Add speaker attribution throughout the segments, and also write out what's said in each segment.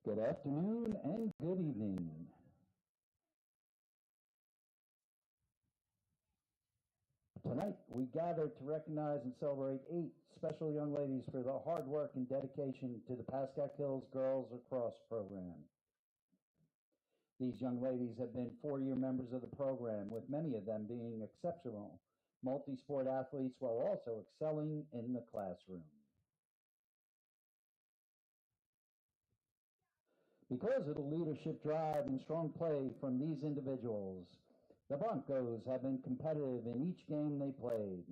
Speaker 1: Good afternoon and good evening. Tonight, we gather to recognize and celebrate 8 special young ladies for their hard work and dedication to the Pascack Hills Girls Lacrosse program. These young ladies have been 4-year members of the program, with many of them being exceptional multi-sport athletes while also excelling in the classroom. Because of the leadership drive and strong play from these individuals, the Broncos have been competitive in each game they played.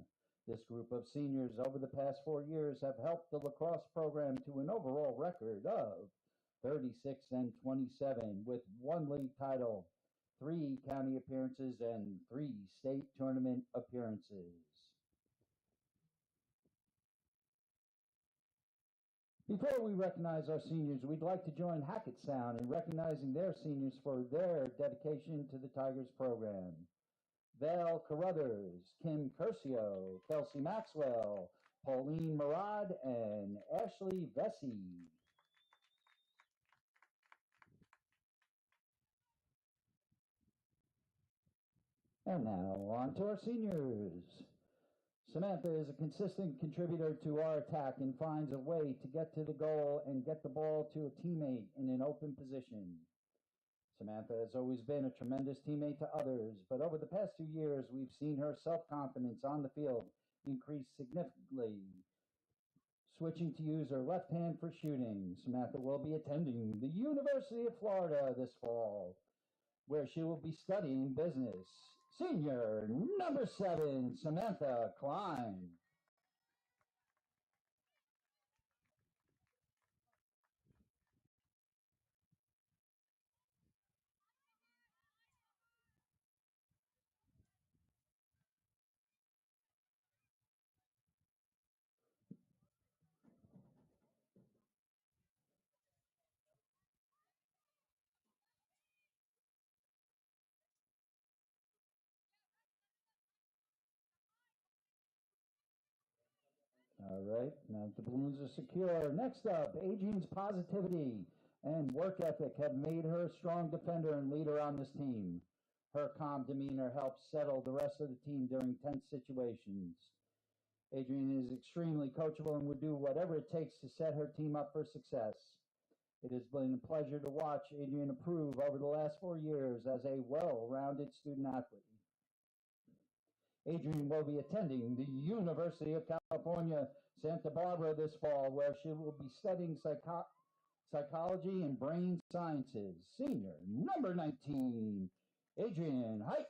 Speaker 1: This group of seniors over the past 4 years have helped the lacrosse program to an overall record of 36-27 with 1 league title, 3 county appearances, and 3 state tournament appearances. Before we recognize our seniors, we'd like to join Hackettstown in recognizing their seniors for their dedication to the Tigers program. Val Carruthers, Kim Curcio, Kelsey Maxwell, Pauline Murad, and Ashley Vesey. And now on to our seniors. Samantha is a consistent contributor to our attack and finds a way to get to the goal and get the ball to a teammate in an open position. Samantha has always been a tremendous teammate to others, but over the past 2 years, we've seen her self-confidence on the field increase significantly. Switching to use her left hand for shooting, Samantha will be attending the University of Florida this fall, where she will be studying business. Senior number 7, Samantha Klein. All right, now the balloons are secure. Next up, Adrian's positivity and work ethic have made her a strong defender and leader on this team. Her calm demeanor helps settle the rest of the team during tense situations. Adrian is extremely coachable and would do whatever it takes to set her team up for success. It has been a pleasure to watch Adrian improve over the last 4 years as a well-rounded student athlete. Adrian will be attending the University of California, Santa Barbara this fall, where she will be studying psychology and brain sciences. Senior number 19, Adrian Height.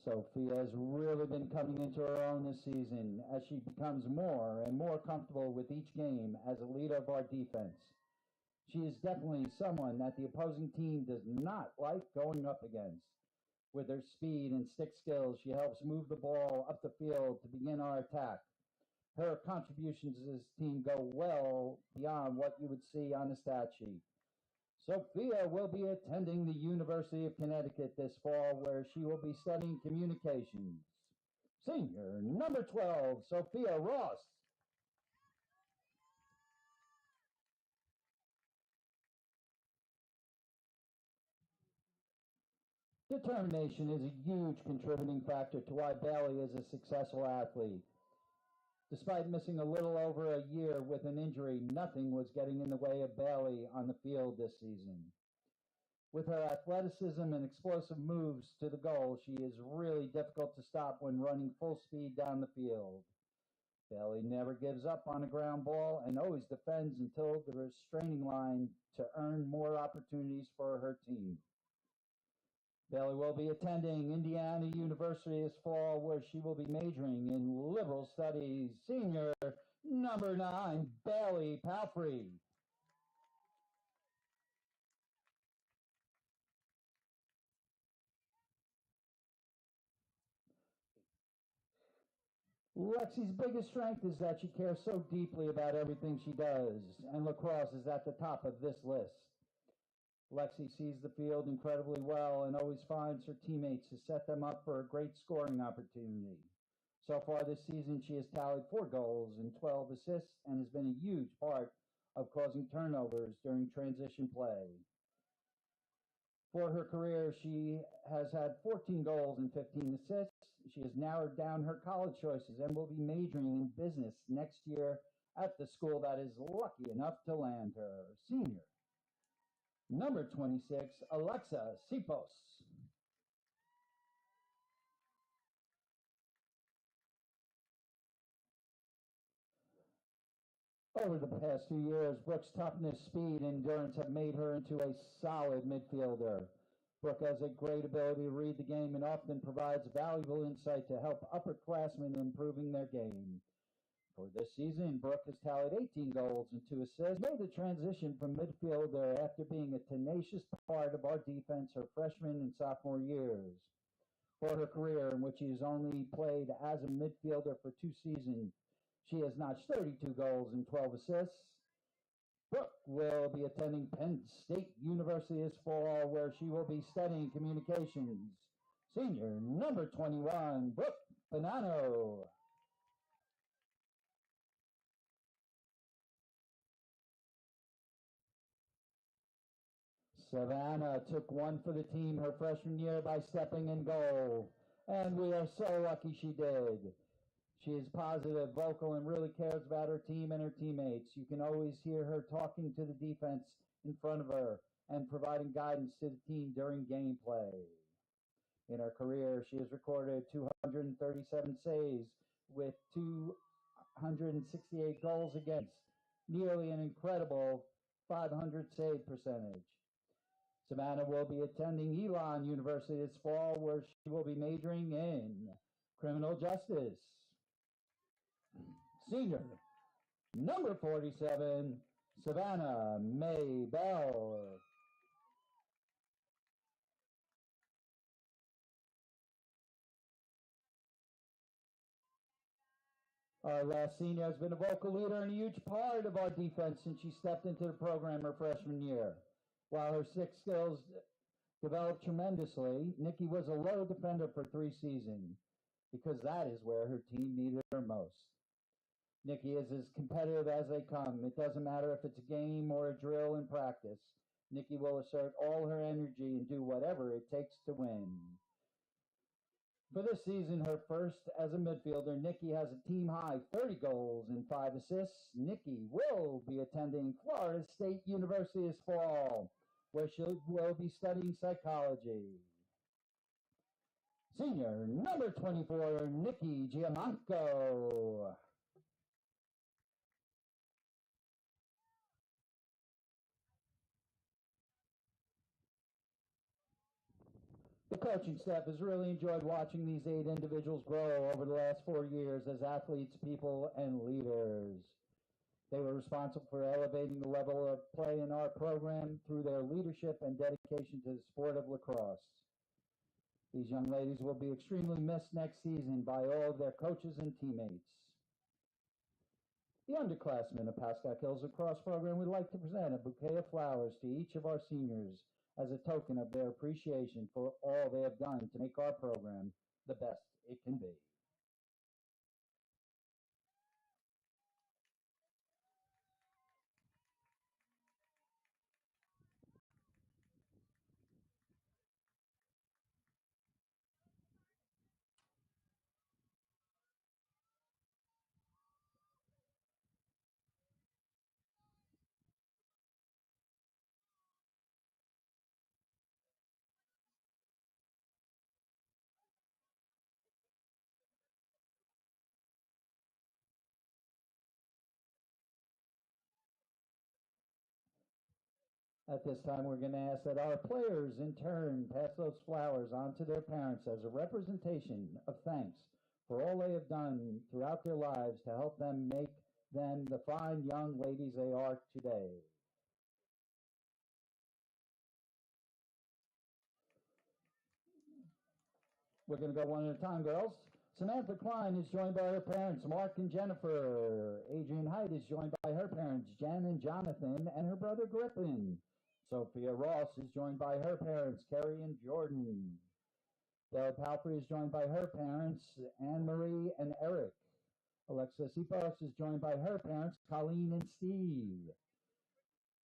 Speaker 1: Sophia has really been coming into her own this season as she becomes more and more comfortable with each game as a leader of our defense. She is definitely someone that the opposing team does not like going up against. With her speed and stick skills, she helps move the ball up the field to begin our attack. Her contributions to this team go well beyond what you would see on the stat sheet. Sophia will be attending the University of Connecticut this fall, where she will be studying communications. Senior number 12, Sophia Ross. Determination is a huge contributing factor to why Bailey is a successful athlete. Despite missing a little over a year with an injury, nothing was getting in the way of Bailey on the field this season. With her athleticism and explosive moves to the goal, she is really difficult to stop when running full speed down the field. Bailey never gives up on a ground ball and always defends until the restraining line to earn more opportunities for her team. Bailey will be attending Indiana University this fall, where she will be majoring in liberal studies. Senior number 9, Bailey Palfrey. Lexi's biggest strength is that she cares so deeply about everything she does, and lacrosse is at the top of this list. Lexi sees the field incredibly well and always finds her teammates to set them up for a great scoring opportunity. So far this season, she has tallied 4 goals and 12 assists and has been a huge part of causing turnovers during transition play. For her career, she has had 14 goals and 15 assists. She has narrowed down her college choices and will be majoring in business next year at the school that is lucky enough to land her. Senior, number 26, Alexa Sipos. Over the past 2 years, Brooke's toughness, speed, and endurance have made her into a solid midfielder. Brooke has a great ability to read the game and often provides valuable insight to help upperclassmen in improving their game. For this season, Brooke has tallied 18 goals and 2 assists. Made the transition from midfielder after being a tenacious part of our defense her freshman and sophomore years. For her career, in which she has only played as a midfielder for 2 seasons, she has notched 32 goals and 12 assists. Brooke will be attending Penn State University this fall, where she will be studying communications. Senior, number 21, Brooke Bonanno. Savannah took one for the team her freshman year by stepping in goal, and we are so lucky she did. She is positive, vocal, and really cares about her team and her teammates. You can always hear her talking to the defense in front of her and providing guidance to the team during gameplay. In her career, she has recorded 237 saves with 268 goals against, nearly an incredible 500 save percentage. Savannah will be attending Elon University this fall, where she will be majoring in criminal justice. Senior, number 47, Savannah May Bell. Our last senior has been a vocal leader and a huge part of our defense since she stepped into the program her freshman year. While her 6 skills developed tremendously, Nikki was a low defender for 3 seasons because that is where her team needed her most. Nikki is as competitive as they come. It doesn't matter if it's a game or a drill in practice. Nikki will assert all her energy and do whatever it takes to win. For this season, her first as a midfielder, Nikki has a team-high 30 goals and 5 assists. Nikki will be attending Florida State University this fall, where she will be studying psychology. Senior, number 24, Nikki Giamanco. The coaching staff has really enjoyed watching these 8 individuals grow over the last 4 years as athletes, people, and leaders. They were responsible for elevating the level of play in our program through their leadership and dedication to the sport of lacrosse. These young ladies will be extremely missed next season by all of their coaches and teammates. The underclassmen of Pascack Hills Lacrosse program would like to present a bouquet of flowers to each of our seniors as a token of their appreciation for all they have done to make our program the best it can be. At this time, we're going to ask that our players in turn pass those flowers on to their parents as a representation of thanks for all they have done throughout their lives to help them make them the fine young ladies they are today. We're going to go one at a time, girls. Samantha Klein is joined by her parents, Mark and Jennifer. Adrian Height is joined by her parents, Jen and Jonathan, and her brother Griffin. Sophia Ross is joined by her parents, Carrie and Jordan. Della Palfrey is joined by her parents, Anne Marie and Eric. Alexis Ipos is joined by her parents, Colleen and Steve.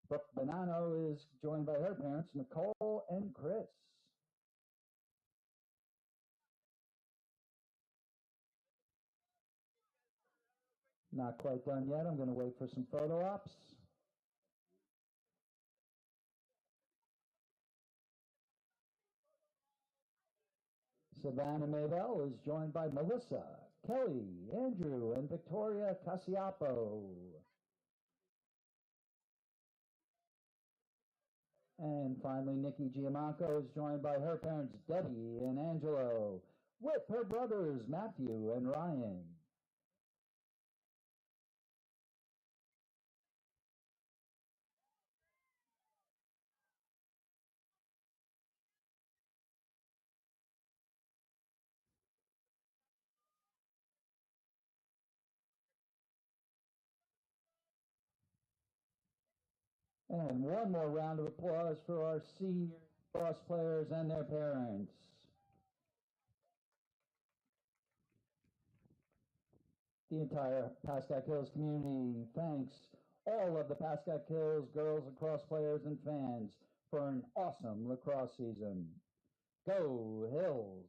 Speaker 1: Brooke Bonanno is joined by her parents, Nicole and Chris. Not quite done yet. I'm going to wait for some photo ops. Savannah Maybell is joined by Melissa, Kelly, Andrew, and Victoria Casiapo. And finally, Nikki Giamanco is joined by her parents, Debbie and Angelo, with her brothers, Matthew and Ryan. And one more round of applause for our senior lacrosse players and their parents. The entire Pascack Hills community thanks all of the Pascack Hills girls lacrosse players and fans for an awesome lacrosse season. Go Hills!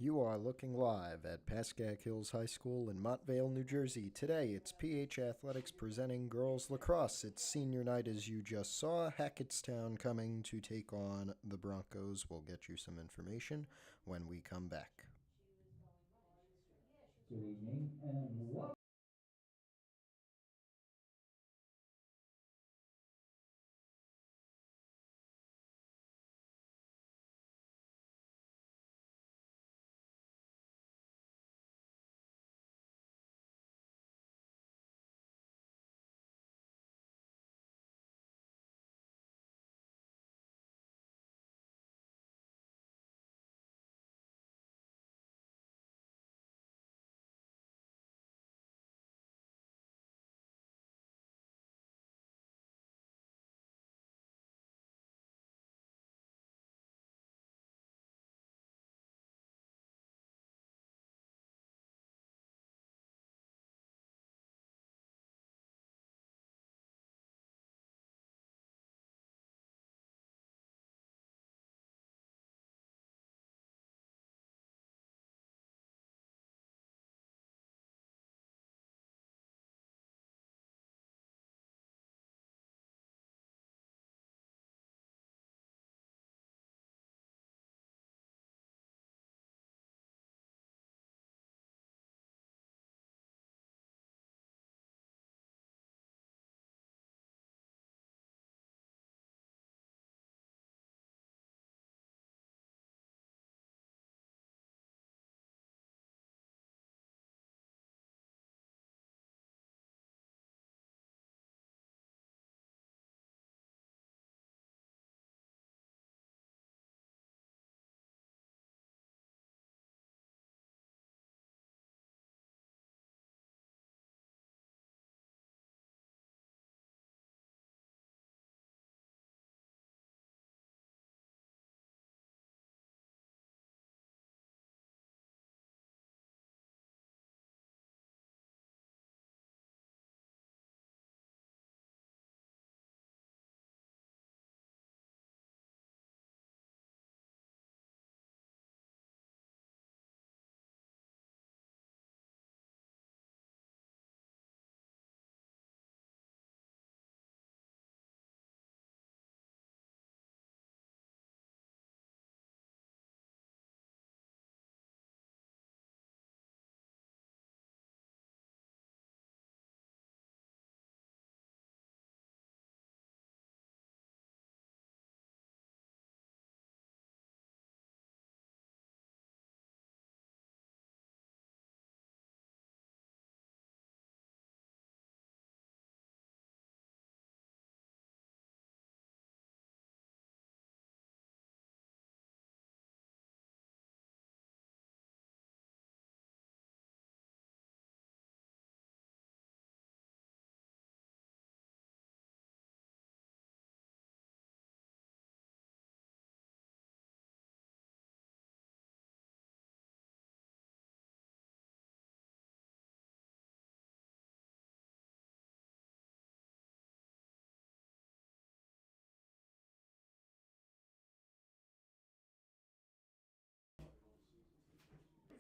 Speaker 2: You are looking live at Pascack Hills High School in Montvale, New Jersey. Today, it's PH Athletics presenting girls lacrosse. It's senior night, as you just saw. Hackettstown coming to take on the Broncos. We'll get you some information when we come back.
Speaker 1: Good evening and welcome.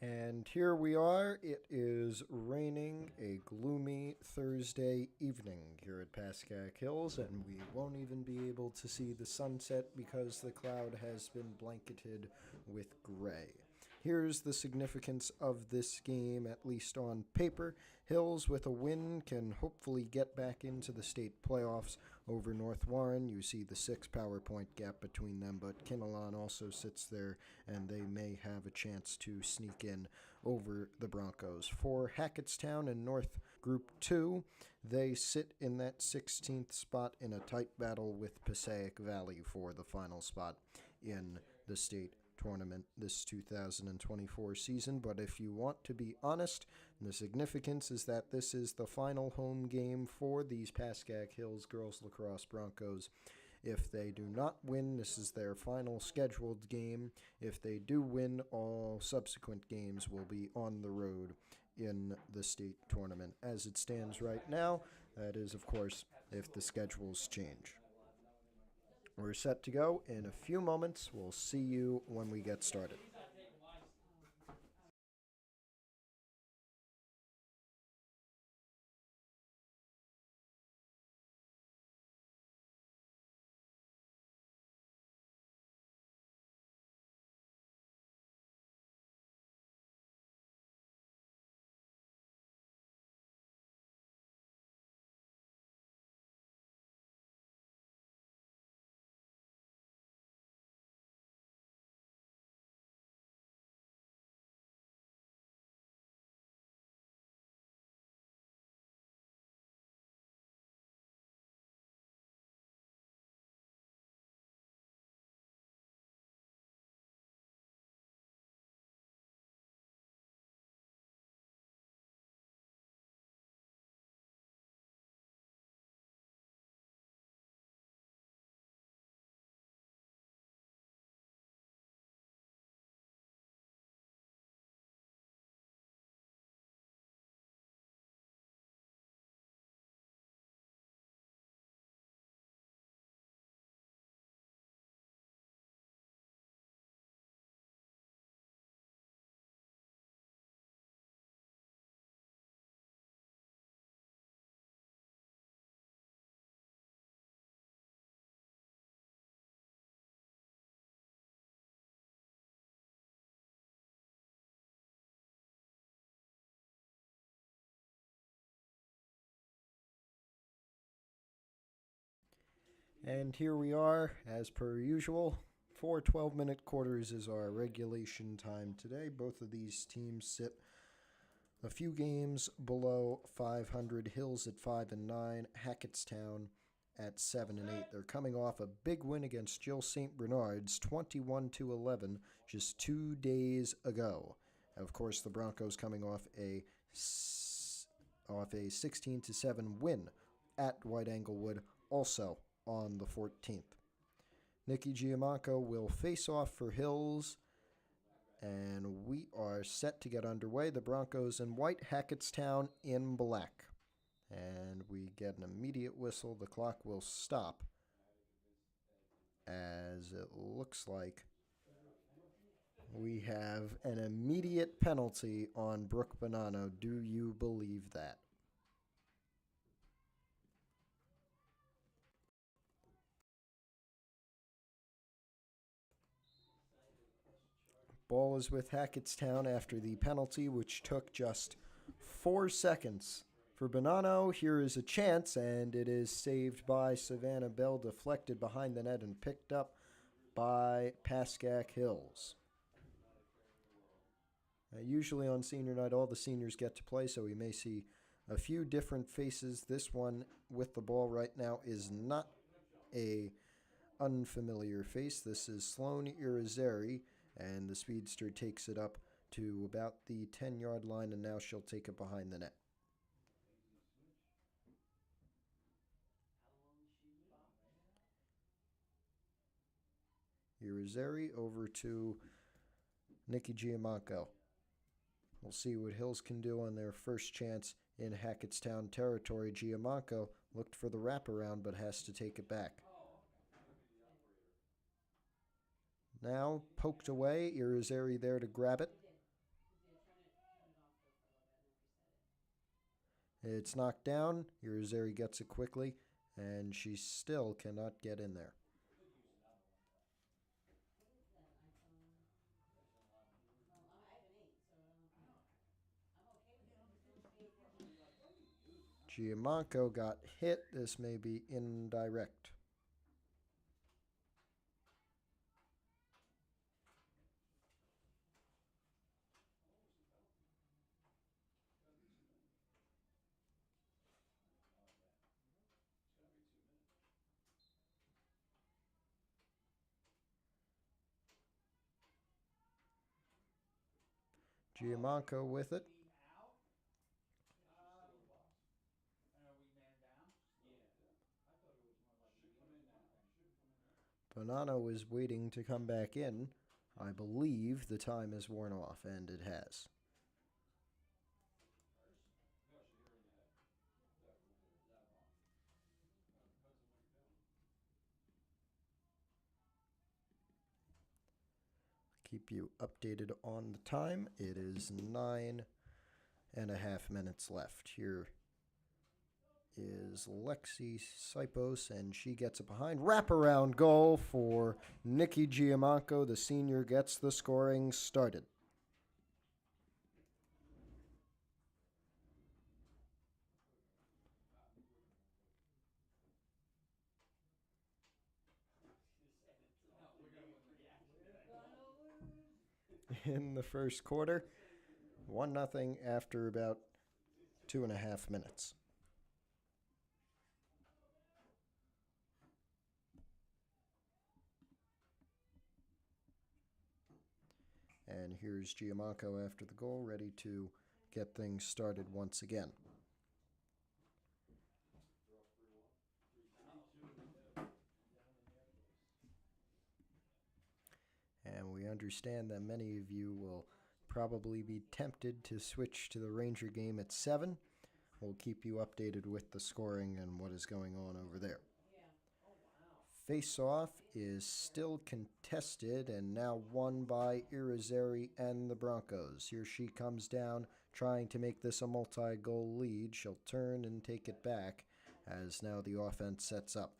Speaker 2: And here we are. It is raining a gloomy Thursday evening here at Pascack Hills, and we won't even be able to see the sunset because the cloud has been blanketed with gray. Here's the significance of this game, at least on paper. Hills, with a win, can hopefully get back into the state playoffs over North Warren. You see the 6 power point gap between them, but Kinnelon also sits there, and they may have a chance to sneak in over the Broncos. For Hackettstown in North Group 2, they sit in that 16th spot in a tight battle with Pascack Valley for the final spot in the state tournament this 2024 season. But if you want to be honest, the significance is that this is the final home game for these Pascack Hills girls lacrosse Broncos. If they do not win, this is their final scheduled game. If they do win, all subsequent games will be on the road in the state tournament. As it stands right now, that is, of course, if the schedules change. We're set to go in a few moments. We'll see you when we get started. And here we are, as per usual. 4 12-minute quarters is our regulation time today. Both of these teams sit a few games below 500. Hills at 5-9, Hackettstown at 7-8. They're coming off a big win against Jill St. Bernard's, 21-11, just 2 days ago. Of course, the Broncos coming off a 16-7 win at White Englewood, also on the 14th. Nikki Giamacco will face off for Hills, and we are set to get underway. The Broncos in white, Hackettstown in black. And we get an immediate whistle. The clock will stop, as it looks like we have an immediate penalty on Brooke Bonanno. Do you believe that? Ball is with Hackettstown after the penalty, which took just 4 seconds. For Bonanno, here is a chance, and it is saved by Savannah Bell, deflected behind the net and picked up by Pascack Hills. Usually on senior night, all the seniors get to play, so we may see a few different faces. This one with the ball right now is not a unfamiliar face. This is Sloan Irizarry, and the speedster takes it up to about the 10-yard line, and now she'll take it behind the net. Irizarry over to Nikki Giamacco. We'll see what Hills can do on their first chance in Hackettstown territory. Giamacco looked for the wraparound, but has to take it back. Now poked away. Irizarry there to grab it. It's knocked down. Irizarry gets it quickly, and she still cannot get in there. Giamanco got hit. This may be indirect. Giamanco with it. Bonanno is waiting to come back in. I believe the time is worn off, and it has. Keep you updated on the time. It is 9.5 minutes left. Here is Lexi Sipos, and she gets it behind. Wraparound goal for Nikki Giamanco. The senior gets the scoring started. In the first quarter, 1-0 after about 2.5 minutes. And here's Giamanco after the goal, ready to get things started once again. And we understand that many of you will probably be tempted to switch to the Ranger game at 7. We'll keep you updated with the scoring and what is going on over there. Face-off is still contested and now won by Irizarry and the Broncos. Here she comes down, trying to make this a multi-goal lead. She'll turn and take it back as now the offense sets up.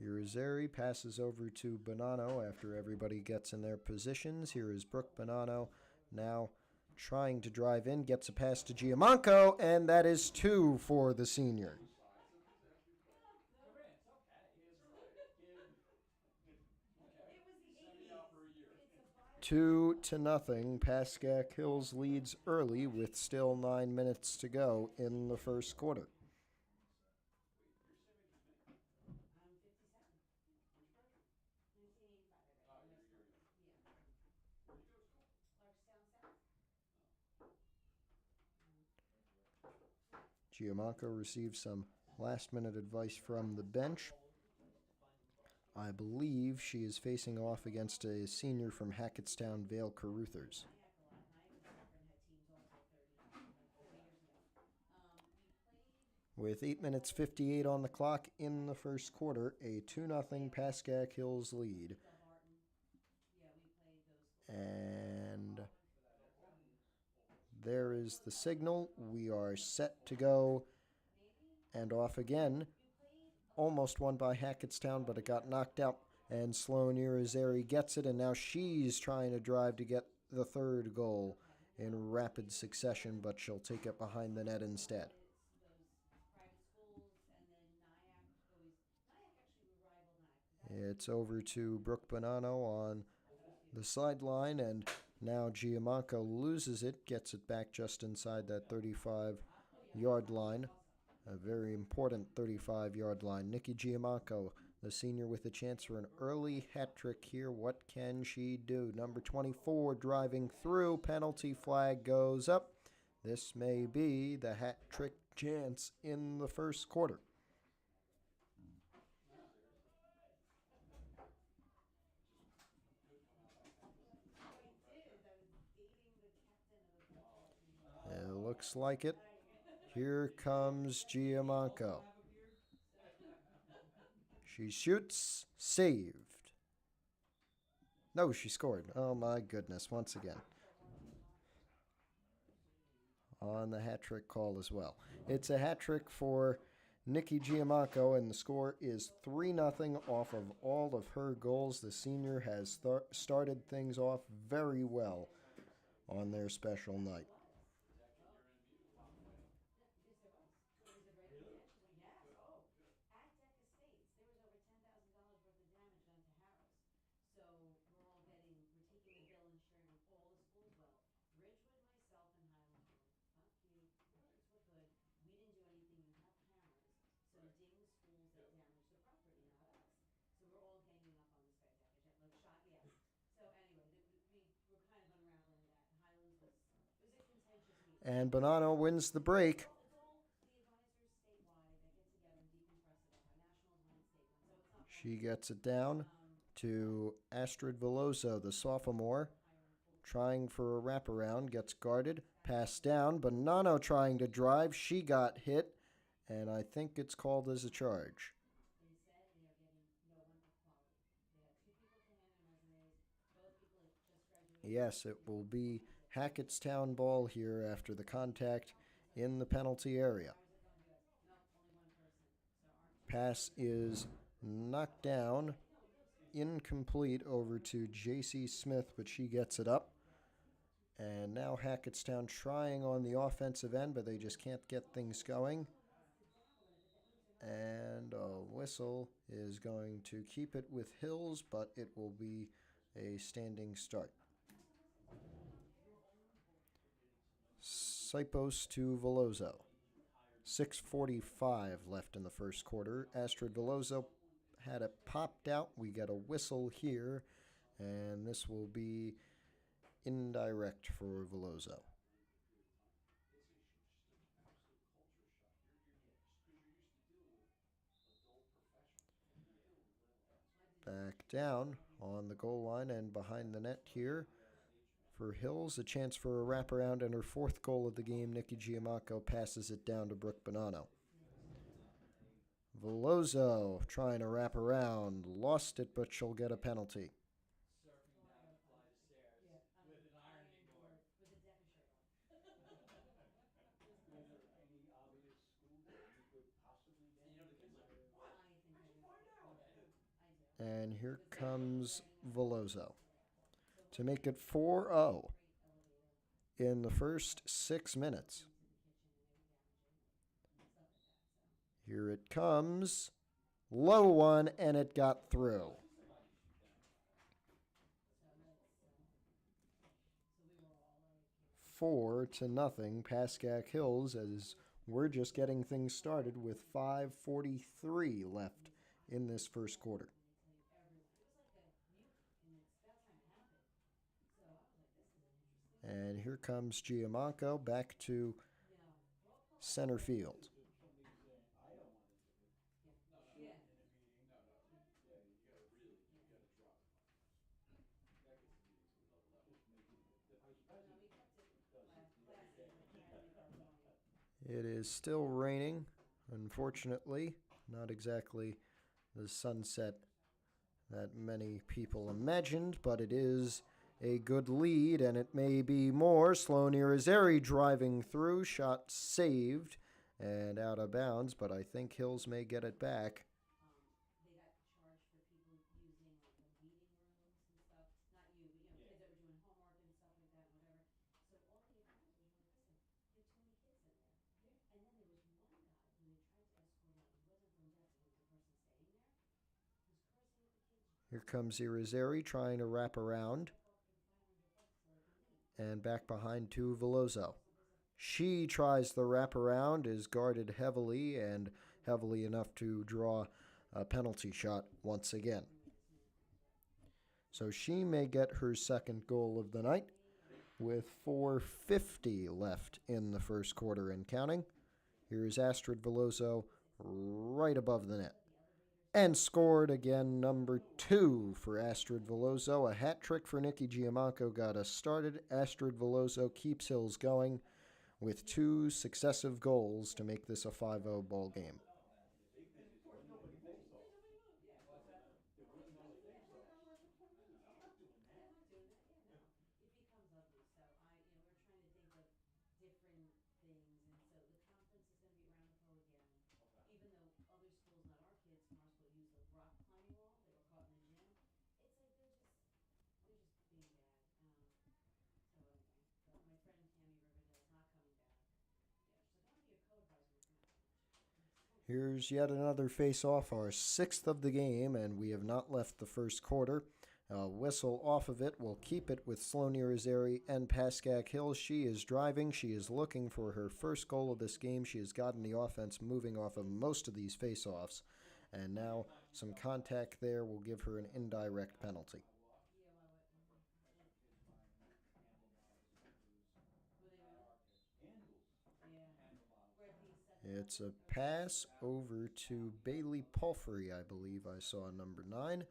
Speaker 2: Irizarry passes over to Bonanno after everybody gets in their positions. Here is Brooke Bonanno now trying to drive in, gets a pass to Giamanco, and that is 2 for the senior. 2-0. Pascack Hills leads early with still 9 minutes to go in the first quarter. Giamanco received some last-minute advice from the bench. I believe she is facing off against a senior from Hackettstown, Vale Caruthers. With 8 minutes 58 on the clock in the first quarter, a 2-0 Pascack Hills lead. And there is the signal. We are set to go and off again. Almost won by Hackettstown, but it got knocked out. And Sloan Irizarry gets it, and now she's trying to drive to get the third goal in rapid succession, but she'll take it behind the net instead. It's over to Brooke Bonanno on the sideline, and now Giamanco loses it, gets it back just inside that 35-yard line. A very important 35-yard line. Nikki Giamanco, the senior, with a chance for an early hat trick here. What can she do? Number 24 driving through. Penalty flag goes up. This may be the hat trick chance in the first quarter. It looks like it. Here comes No, she scored. Oh my goodness, once again. On the hat trick call as well. It's a hat trick for Nikki Giamacco, and the score is 3-0 off of all of her goals. The senior has started things off very well on their special night. And Bonanno wins the break. She gets it down to Astrid Veloso, the sophomore, trying for a wraparound, gets guarded, passed down. Bonanno trying to drive. She got hit, and I think it's called as a charge. Yes, it will be Hackettstown ball here after the contact in the penalty area. Pass is knocked down, incomplete over to J.C. Smith, but she gets it up. And now Hackettstown trying on the offensive end, but they just can't get things going. And a whistle is going to keep it with Hills, but it will be a standing start. Sipos to Veloso. 6:45 left in the first quarter. Astrid Veloso had it popped out. We get a whistle here, and this will be indirect for Veloso. Back down on the goal line and behind the net here for Hills. A chance for a wraparound, and her fourth goal of the game. Nikki Giamacco passes it down to Brooke Bonanno. Veloso trying to wrap around. Lost it, but she'll get a penalty. And here comes Veloso to make it 4-0 in the first 6 minutes. Here it comes. Low one, and it got through. 4-0, Pascack Hills, as we're just getting things started with 5:43 left in this first quarter. And here comes Giamacco back to center field. It is still raining, unfortunately. Not exactly the sunset that many people imagined, but it is a good lead, and it may be more. Sloan Irizarry driving through, shot saved and out of bounds, but I think Hills may get it back. Here comes Irizarry trying to wrap around. And back behind to Veloso. She tries the wraparound, is guarded heavily, and heavily enough to draw a penalty shot once again. So she may get her second goal of the night with 4:50 left in the first quarter and counting. Here's Astrid Veloso right above the net. And scored again, number 2 for Astrid Veloso. A hat trick for Nikki Giamacco got us started. Astrid Veloso keeps Hills going with 2 successive goals to make this a 5-0 ball game. Here's yet another face-off, our sixth of the game, and we have not left the first quarter. A whistle off of it will keep it with Sloan Irizarry and Pascack Hills. She is driving. She is looking for her first goal of this game. She has gotten the offense moving off of most of these face-offs. And now some contact there will give her an indirect penalty. It's a pass over to Bailey Palfrey, I believe I saw number 9.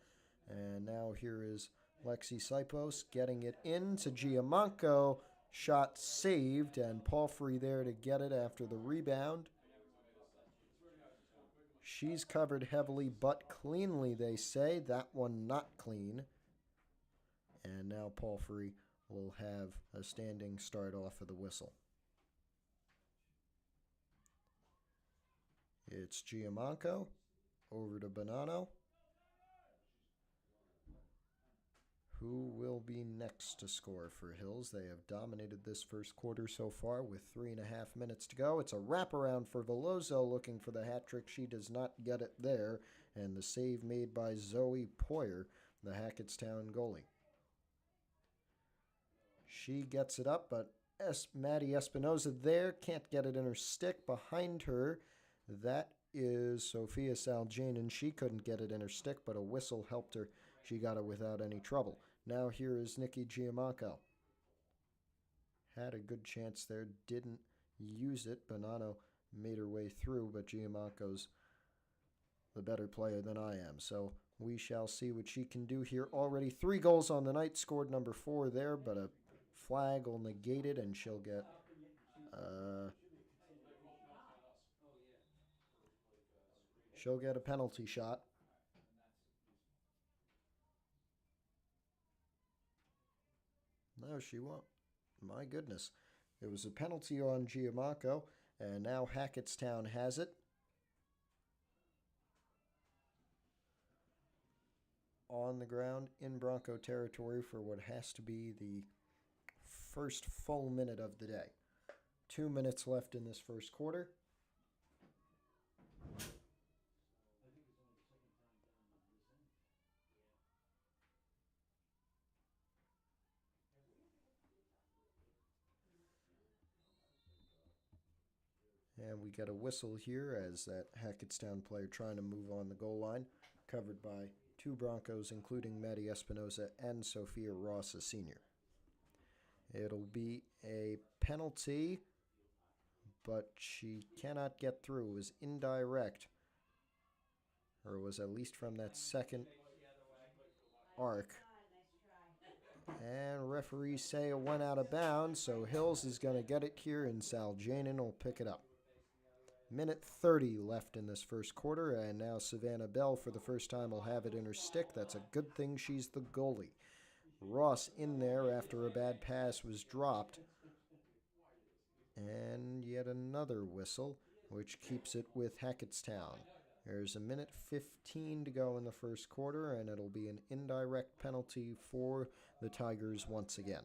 Speaker 2: And now here is Lexi Sipos getting it into Giamanco. Shot saved, and Palfrey there to get it after the rebound. She's covered heavily but cleanly, they say. That one not clean. And now Palfrey will have a standing start off of the whistle. It's Giamanco over to Bonanno. Who will be next to score for Hills? They have dominated this first quarter so far with 3.5 minutes to go. It's a wraparound for Veloso looking for the hat trick. She does not get it there. And the save made by Zoe Poyer, the Hackettstown goalie. She gets it up, but Maddie Espinoza there can't get it in her stick. Behind her, that is Sophia Saljanin. She couldn't get it in her stick, but a whistle helped her. She got it without any trouble. Now here is Nikki Giamanco. Had a good chance there, didn't use it. Bonanno made her way through, but Giamanco's the better player than I am. So we shall see what she can do here. Already 3 goals on the night, scored number 4 there, but a flag will negate it, and she'll get a penalty shot. No, she won't. My goodness. It was a penalty on Giamanco, and now Hackettstown has it. On the ground in Bronco territory for what has to be the first full minute of the day. 2 minutes left in this first quarter. And we get a whistle here as that Hackettstown player trying to move on the goal line, covered by 2 Broncos, including Maddie Espinoza and Sophia Ross, a senior. It'll be a penalty, but she cannot get through. It was indirect, or it was at least from that second arc. And referees say it went out of bounds, so Hills is going to get it here, and Saljanin will pick it up. Minute 30 left in this first quarter, and now Savannah Bell for the first time will have it in her stick. That's a good thing she's the goalie. Ross in there after a bad pass was dropped. And yet another whistle, which keeps it with Hackettstown. There's a minute 15 to go in the first quarter, and it'll be an indirect penalty for the Tigers once again.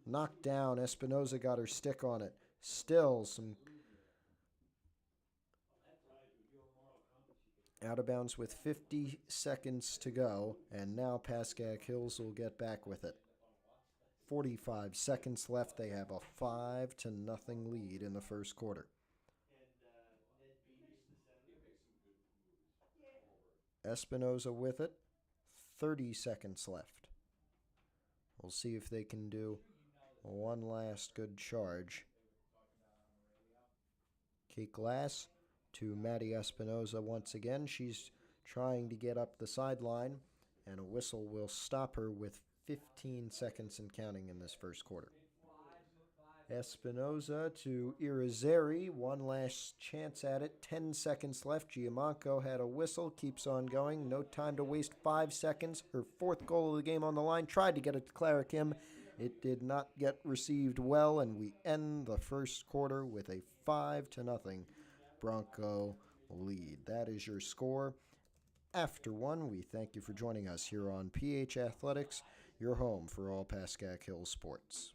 Speaker 2: Knocked down. Espinoza got her stick on it. Still some out of bounds with 50 seconds to go, and now Pascack Hills will get back with it. 45 seconds left. They have a 5-0 lead in the first quarter. Espinoza with it. 30 seconds left. We'll see if they can do one last good charge. Kate Glass to Maddie Espinoza once again. She's trying to get up the sideline, and a whistle will stop her with 15 seconds and counting in this first quarter. Espinoza to Irizarry. One last chance at it. 10 seconds left. Giamanco had a whistle. Keeps on going. No time to waste. 5 seconds. Her 4th goal of the game on the line. Tried to get it to Clara Kim. It did not get received well, and we end the first quarter with a 5-0 Bronco lead. That is your score. After one, we thank you for joining us here on PH Athletics, your home for all Pascack Hills sports.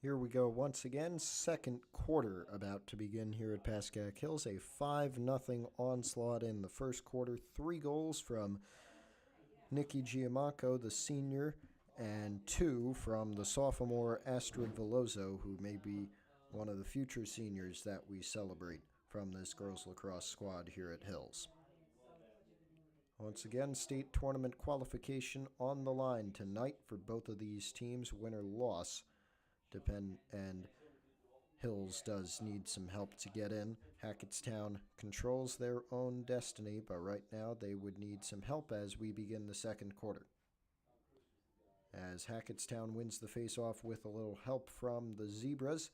Speaker 2: Here we go once again. Second quarter about to begin here at Pascack Hills. A 5-0 onslaught in the first quarter. 3 goals from Nikki Giamacco, the senior, and 2 from the sophomore Astrid Veloso, who may be one of the future seniors that we celebrate from this girls lacrosse squad here at Hills. Once again, state tournament qualification on the line tonight for both of these teams. Win-or-loss. And Hills does need some help to get in. Hackettstown controls their own destiny, but right now they would need some help as we begin the second quarter. As Hackettstown wins the face-off with a little help from the Zebras,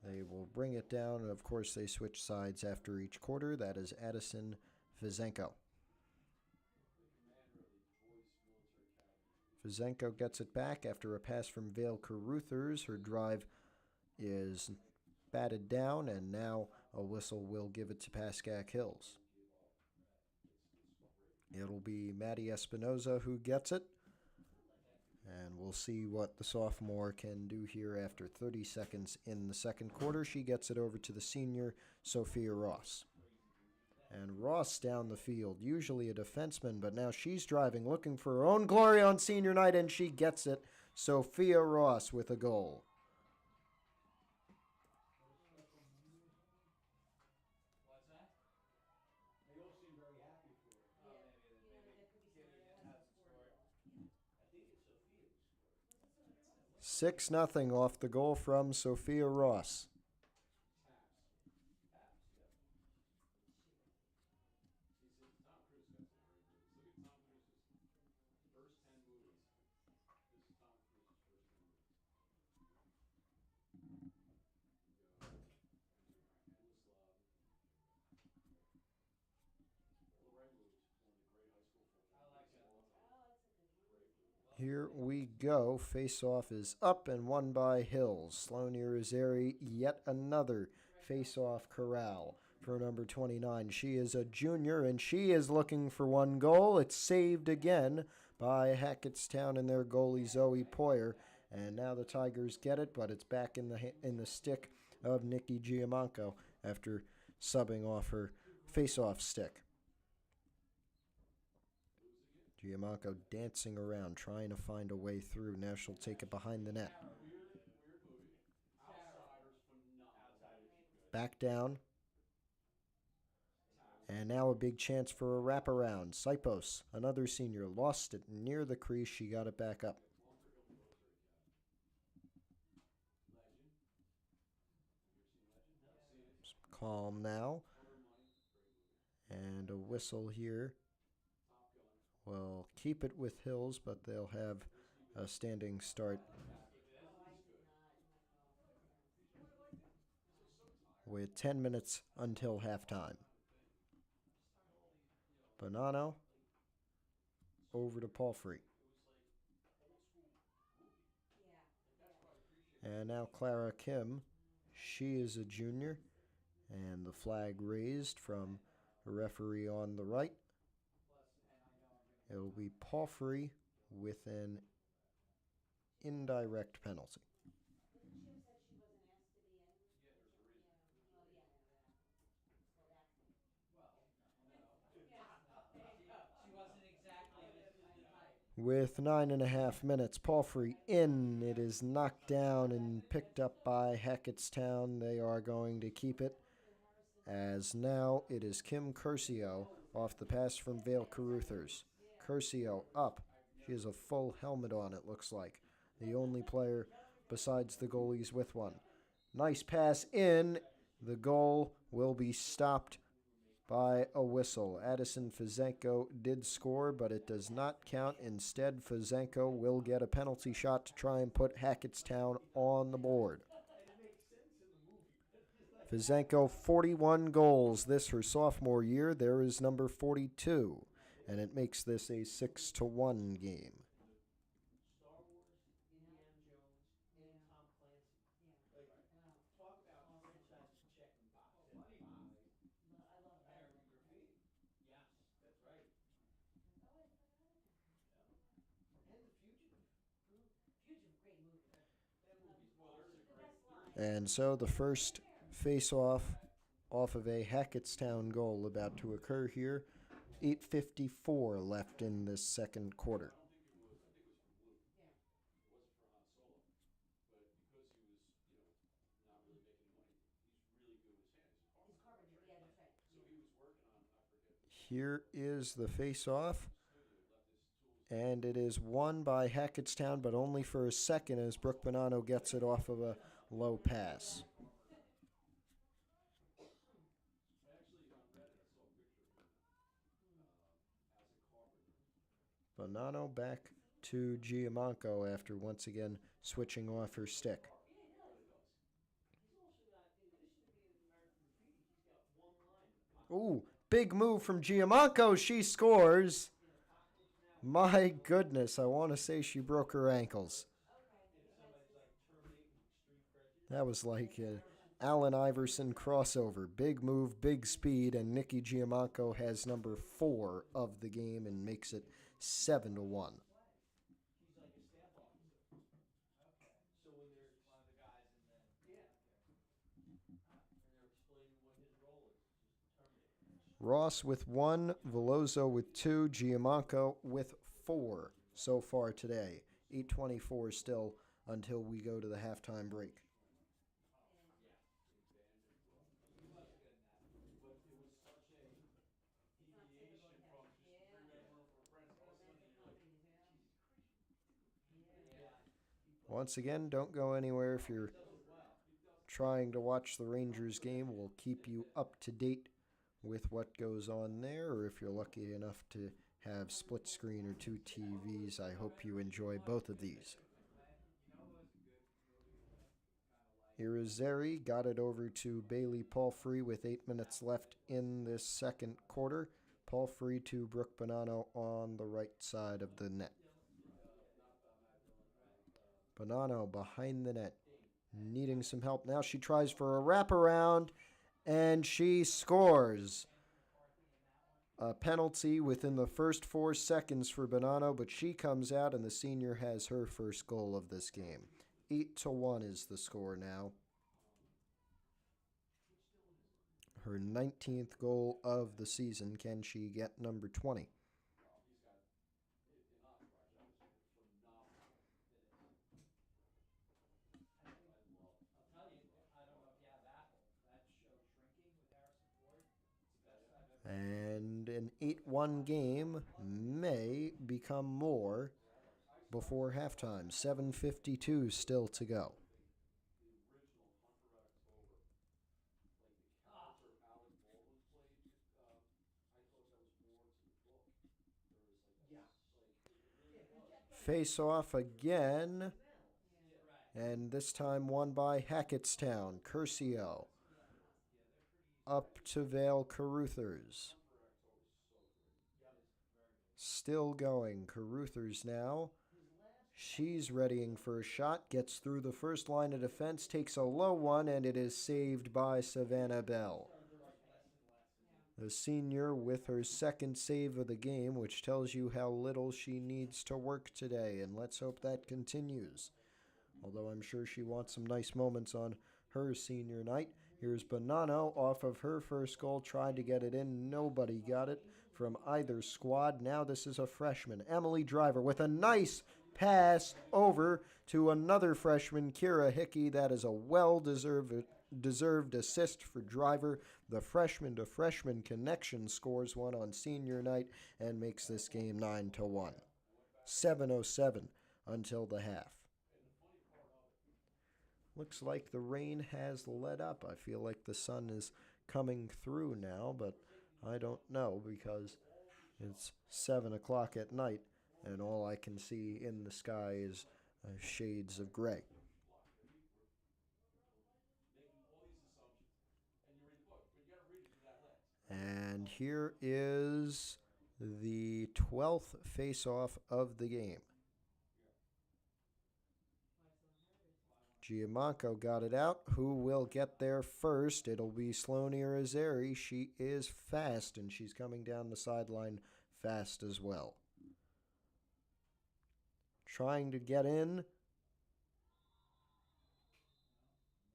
Speaker 2: they will bring it down, and of course they switch sides after each quarter. That is Addison Fizenko. Fizenko gets it back after a pass from Vale Caruthers. Her drive is batted down, and now a whistle will give it to Pascack Hills. It'll be Maddie Espinoza who gets it, and we'll see what the sophomore can do here after 30 seconds in the second quarter. She gets it over to the senior, Sophia Ross. And Ross down the field, usually a defenseman, but now she's driving, looking for her own glory on senior night, and she gets it. Sophia Ross with a goal.
Speaker 3: They all seem very happy for her. Oh, maybe that could be somebody else. I think it's Sophia who scored.
Speaker 2: 6-0 off the goal from Sophia Ross. Here we go. Face-off is up and won by Hills. Sloane Irizarry, yet another face-off corral for number 29. She is a junior, and she is looking for one goal. It's saved again by Hackettstown and their goalie, Zoe Poyer. And now the Tigers get it, but it's back in the stick of Nikki Giamacco after subbing off her face-off stick. Giamacco dancing around, trying to find a way through. Now she'll take it behind the net. Back down. And now a big chance for a wraparound. Sipos, another senior, lost it near the crease. She got it back up. Calm now. And a whistle here. Will keep it with Hills, but they'll have a standing start with 10 minutes until halftime. Bonanno over to Palfrey. And now Clara Kim. She is a junior, and the flag raised from a referee on the right. It will be Palfrey with an indirect penalty. With 9.5 minutes, Palfrey in. It is knocked down and picked up by Hackettstown. They are going to keep it, as now it is Kim Curcio off the pass from Vale Caruthers. Curcio up. She has a full helmet on, it looks like. The only player besides the goalies with one. Nice pass in. The goal will be stopped by a whistle. Addison Fizenko did score, but it does not count. Instead, Fizenko will get a penalty shot to try and put Hackettstown on the board. Fizenko, 41 goals this her sophomore year. There is number 42. And it makes this a 6-1 game. And so the first face-off off of a Hackettstown goal about to occur here. 8:54 left in this second quarter. Here is the face-off. And it is won by Hackettstown, but only for a second as Brooke Bonanno gets it off of a low pass. Bonanno back to Giamanco after once again switching off her stick. Ooh, big move from Giamanco. She scores. My goodness, I want to say she broke her ankles. That was like an Allen Iverson crossover. Big move, big speed, and Nikki Giamanco has number 4 of the game and makes it 7-1. Ross with 1, Veloso with 2, Giamanco with 4 so far today. 8:24 still until we go to the halftime break. Once again, don't go anywhere if you're trying to watch the Rangers game. We'll keep you up to date with what goes on there, or if you're lucky enough to have split screen or 2 TVs, I hope you enjoy both of these. Irizarry got it over to Bailey Palfrey with 8 minutes left in this second quarter. Palfrey to Brooke Bonanno on the right side of the net. Bonanno behind the net, needing some help. Now she tries for a wraparound, and she scores. A penalty within the first 4 seconds for Bonanno, but she comes out, and the senior has her first goal of this game. 8-1 is the score now. Her 19th goal of the season. Can she get number 20? And an 8-1 game may become more before halftime. 7:52 still to go. Face off again, and this time won by Hackettstown. Curcio up to Vale Caruthers. Still going. Caruthers now. She's readying for a shot. Gets through the first line of defense. Takes a low one, and it is saved by Savannah Bell. The senior with her second save of the game, which tells you how little she needs to work today, and let's hope that continues. Although I'm sure she wants some nice moments on her senior night. Here's Bonanno off of her first goal, tried to get it in. Nobody got it from either squad. Now this is a freshman, Emily Driver, with a nice pass over to another freshman, Kira Hickey. That is a well-deserved assist for Driver. The freshman-to-freshman connection scores one on senior night and makes this game 9-1. 7:07 until the half. Looks like the rain has let up. I feel like the sun is coming through now, but I don't know because it's 7 o'clock at night and all I can see in the sky is shades of gray. And here is the 12th face-off of the game. Giamanco got it out. Who will get there first? It'll be Sloane Irizarry. She is fast, and she's coming down the sideline fast as well. Trying to get in.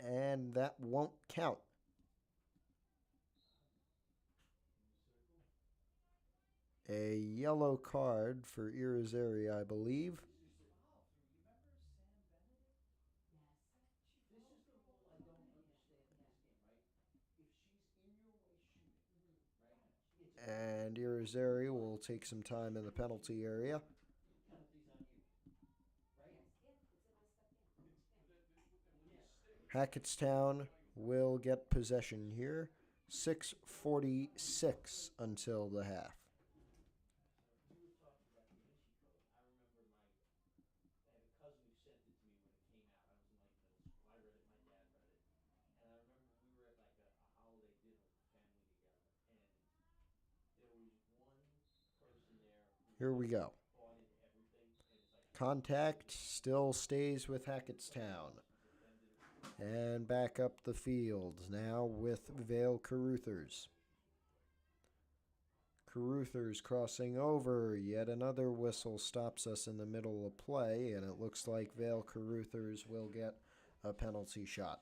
Speaker 2: and that won't count. A yellow card for Irizarry, I believe. And Irizarry will take some time in the penalty area. Hackettstown will get possession here. 6:46 until the half. Here we go. Contact still stays with Hackettstown. And back up the field now with Vale Caruthers. Caruthers crossing over. Yet another whistle stops us in the middle of play, and it looks like Vale Caruthers will get a penalty shot.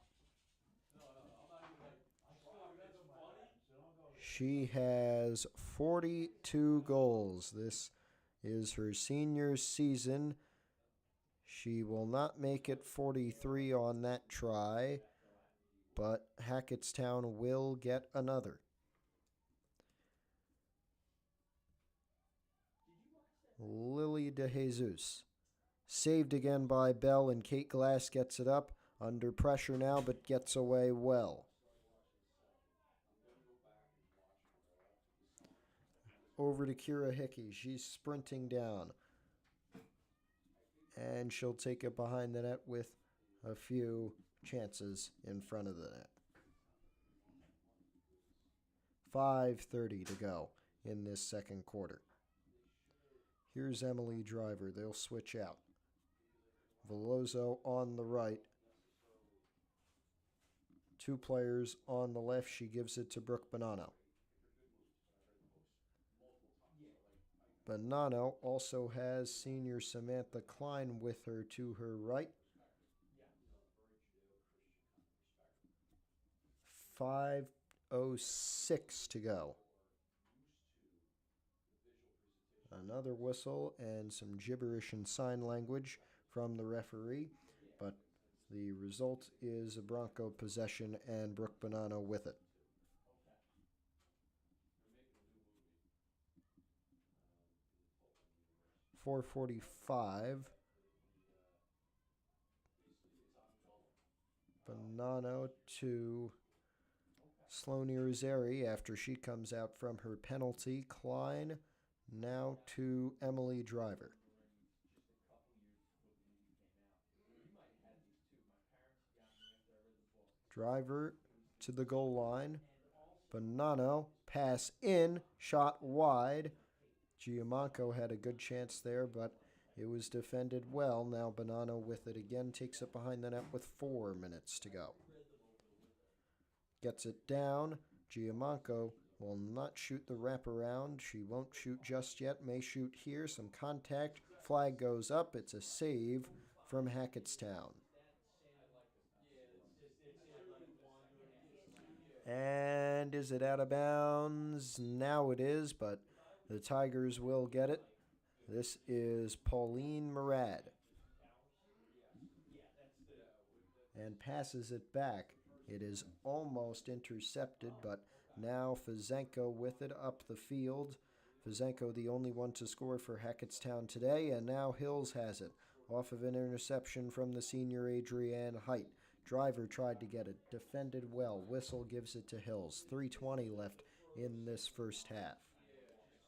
Speaker 2: She has 42 goals. This is her senior season. She will not make it 43 on that try, but Hackettstown will get another. Lily DeJesus. Saved again by Bell, and Kate Glass gets it up. Under pressure now, but gets away well. Over to Kira Hickey. She's sprinting down. And she'll take it behind the net with a few chances in front of the net. 5:30 to go in this second quarter. Here's Emily Driver. They'll switch out. Veloso on the right. Two players on the left. She gives it to Brooke Bonanno. Bonanno also has senior Samantha Klein with her to her right. 5:06 to go. Another whistle and some gibberish in sign language from the referee, but the result is a Bronco possession and Brooke Bonanno with it. .445. Bonanno to Sloane Irizarry after she comes out from her penalty. Klein now to Emily Driver. Driver to the goal line. Bonanno, pass in, shot wide. Giamanco had a good chance there, but it was defended well. Now Bonanno with it again, takes it behind the net with 4 minutes to go. Gets it down. Giamanco will not shoot the wraparound. She won't shoot just yet, may shoot here. Some contact. Flag goes up. It's a save from Hackettstown. And is it out of bounds? Now it is, but the Tigers will get it. This is Pauline Murad. And passes it back. It is almost intercepted, but now Fazenko with it up the field. Fazenko the only one to score for Hackettstown today, and now Hills has it. Off of an interception from the senior Adrienne Height. Driver tried to get it, defended well. Whistle gives it to Hills. 3:20 left in this first half.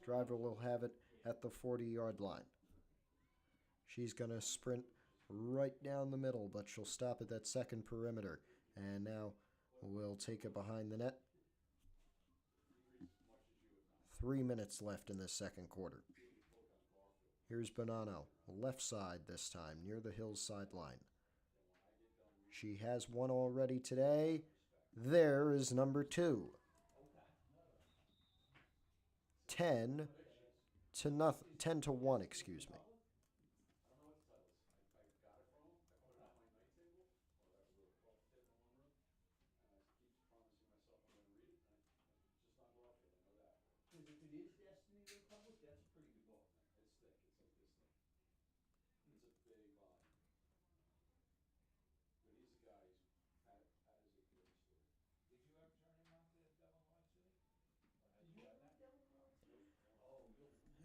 Speaker 2: Driver will have it at the 40-yard line. She's going to sprint right down the middle, but she'll stop at that second perimeter. And now we'll take it behind the net. 3 minutes left in this second quarter. Here's Bonanno, left side this time, near the Hills sideline. She has one already today. There is number 2. 10 to 1, excuse me.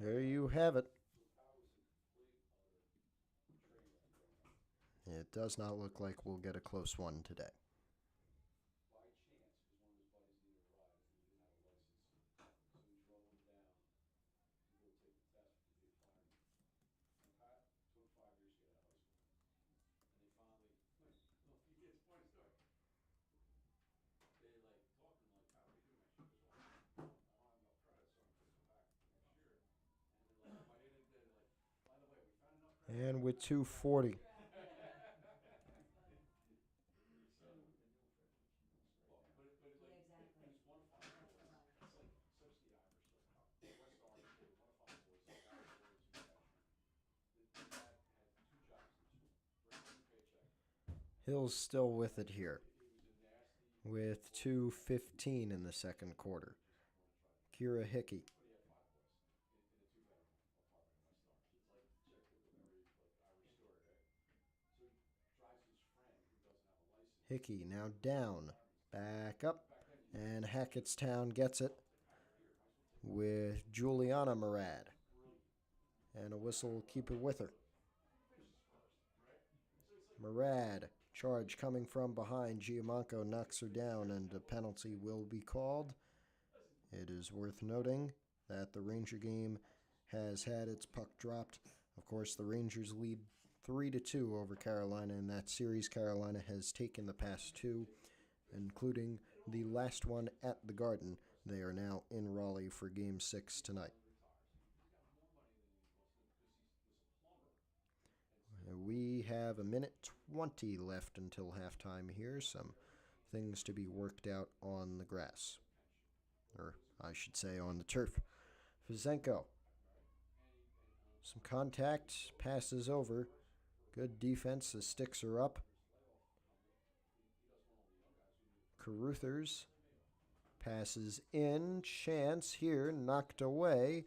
Speaker 2: There you have it. It does not look like we'll get a close one today.
Speaker 3: By chance, because one of his buddies needed a ride and he didn't have a license, so he drove him down to go take the test to be a fireman. And Pat took 5 years to get out of high school. And they finally, it's a funny story. They like talking to him like, Pat, what are you doing next year? He goes, well, I don't have enough credits, so I'm taking back next year. And they're like, why didn't they? They're like, by the way, we found enough credits.
Speaker 2: And with 2:40.
Speaker 3: He was one of five boys. It's like such the Irish, like West Orange kid, one of five boys, like I was boy, two veteran. The dad had two jobs in the school, first one paycheck.
Speaker 2: Hill's still with it here,
Speaker 3: It was a nasty.
Speaker 2: with 2:15 in the second quarter. Kira Hickey.
Speaker 3: But he had five boys in a two-bedroom apartment in West Orange. It's like check every like Irish story, right? So he drives his friend who doesn't have a license.
Speaker 2: Hickey now down, back up, and Hackettstown gets it with Juliana Murad. And a whistle keep it with her. Murad, charge coming from behind. Giamanco knocks her down, and a penalty will be called. It is worth noting that the Ranger game has had its puck dropped. Of course, the Rangers lead 3-2 over Carolina. In that series, Carolina has taken the past two, including the last one at the Garden. They are now in Raleigh for Game 6 tonight. We have a minute 20 left until halftime here. Some things to be worked out on the grass. Or I should say on the turf. Fizenko. Some contact. Passes over. Good defense. The sticks are up. Caruthers. Passes in. Chance here. Knocked away.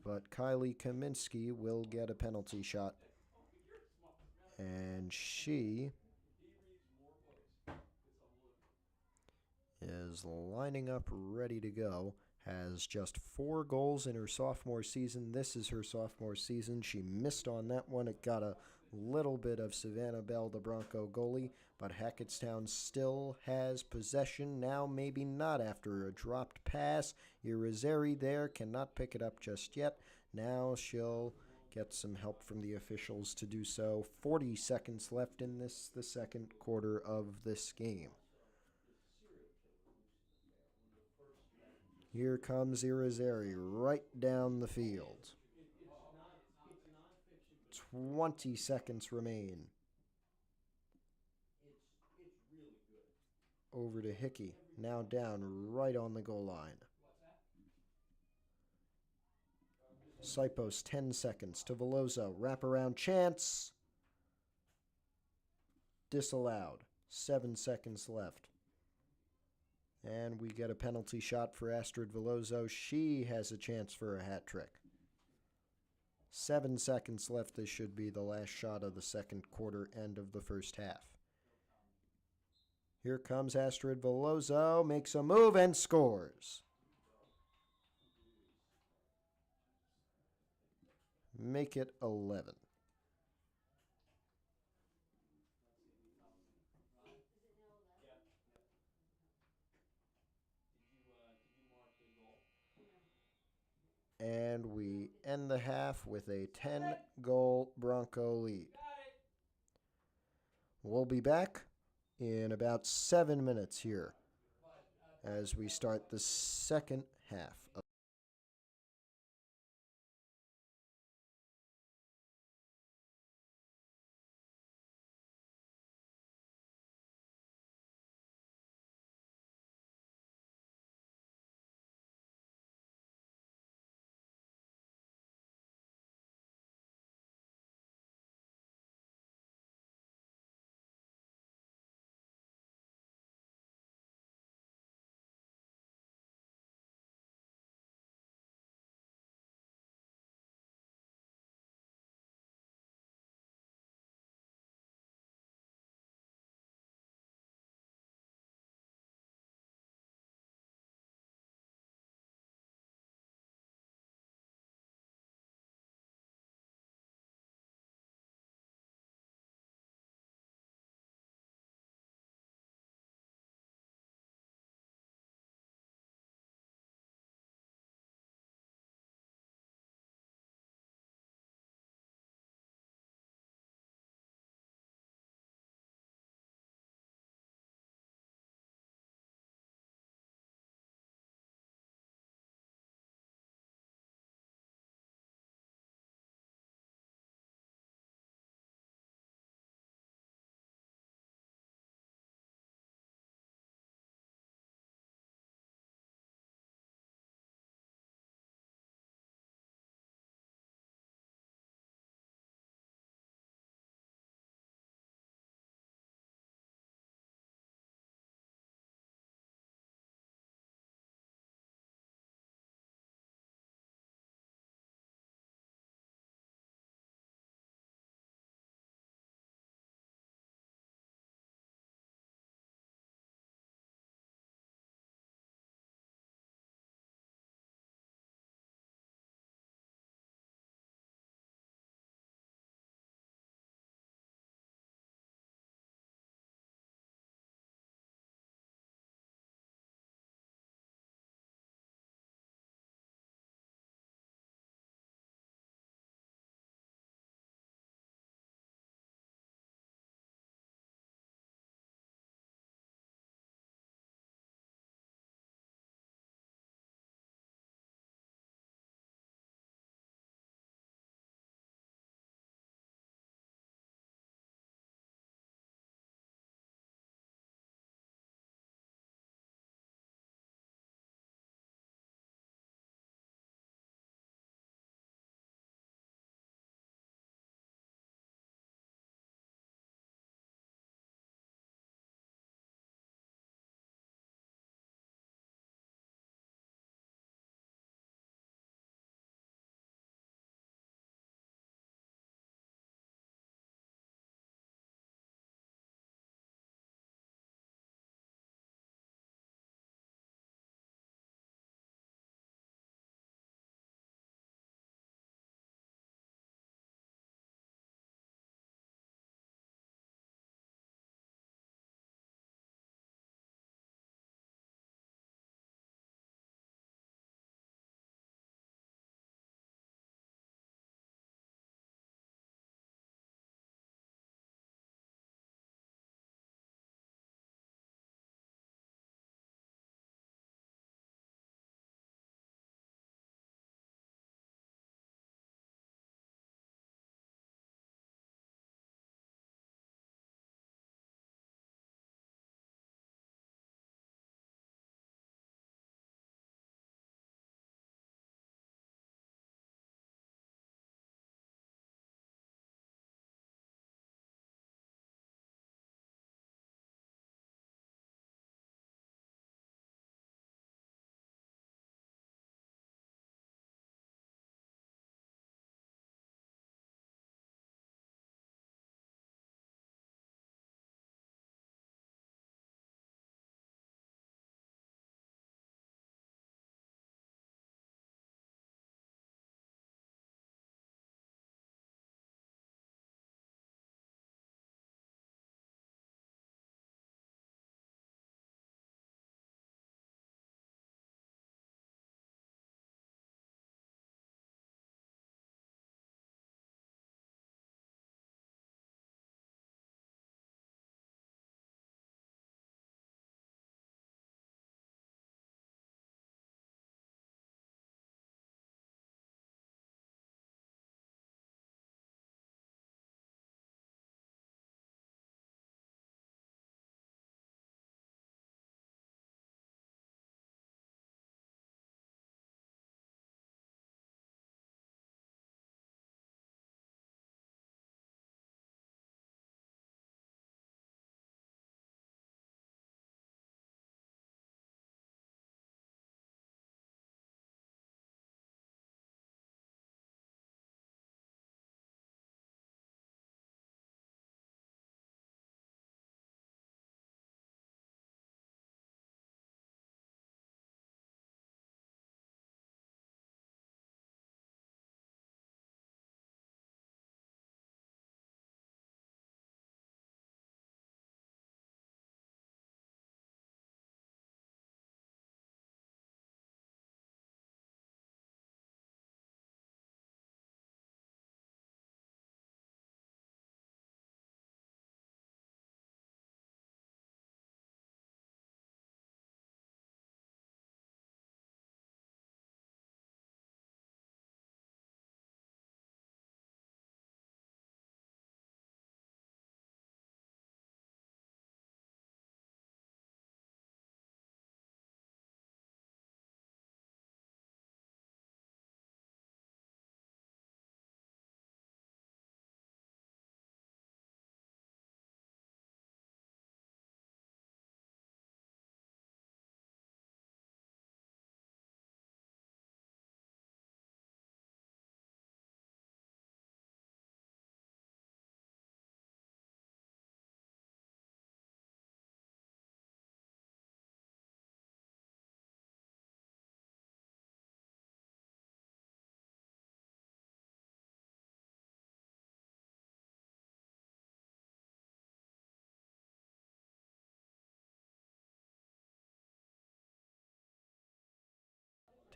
Speaker 2: But Kylie Kaminsky will get a penalty shot. And she is lining up ready to go. Has just 4 goals in her sophomore season. This is her sophomore season. She missed on that one. It got a little bit of Savannah Bell, the Bronco goalie, but Hackettstown still has possession. Now maybe not after a dropped pass. Irizarry there cannot pick it up just yet. Now she'll get some help from the officials to do so. 40 seconds left in the second quarter of this game. Here comes Irizarry right down the field. 20 seconds remain. Over to Hickey, now down right on the goal line. Sipos, 10 seconds to Veloso. Wraparound chance. Disallowed. 7 seconds left. And we get a penalty shot for Astrid Veloso. She has a chance for a hat trick. 7 seconds left. This should be the last shot of the second quarter, end of the first half. Here comes Astrid Veloso. Makes a move and scores. Make it 11. And we end the half with a 10-goal Bronco lead. We'll be back in about 7 minutes here as we start the second half.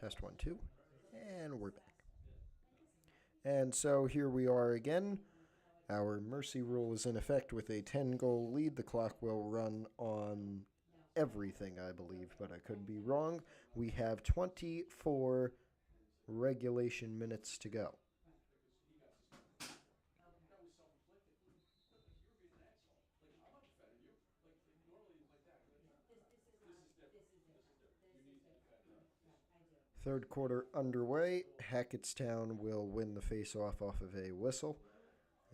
Speaker 2: Test 1, 2. And we're back. And so here we are again. Our mercy rule is in effect with a 10-goal lead. The clock will run on everything, I believe, but I could be wrong. We have 24 regulation minutes to go.
Speaker 3: That was self-inflicted. You were being an asshole. Like, I'm not defending you. Like normally like that. This is different. You need to defend her.
Speaker 2: Third quarter underway. Hackettstown will win the face-off off of a whistle.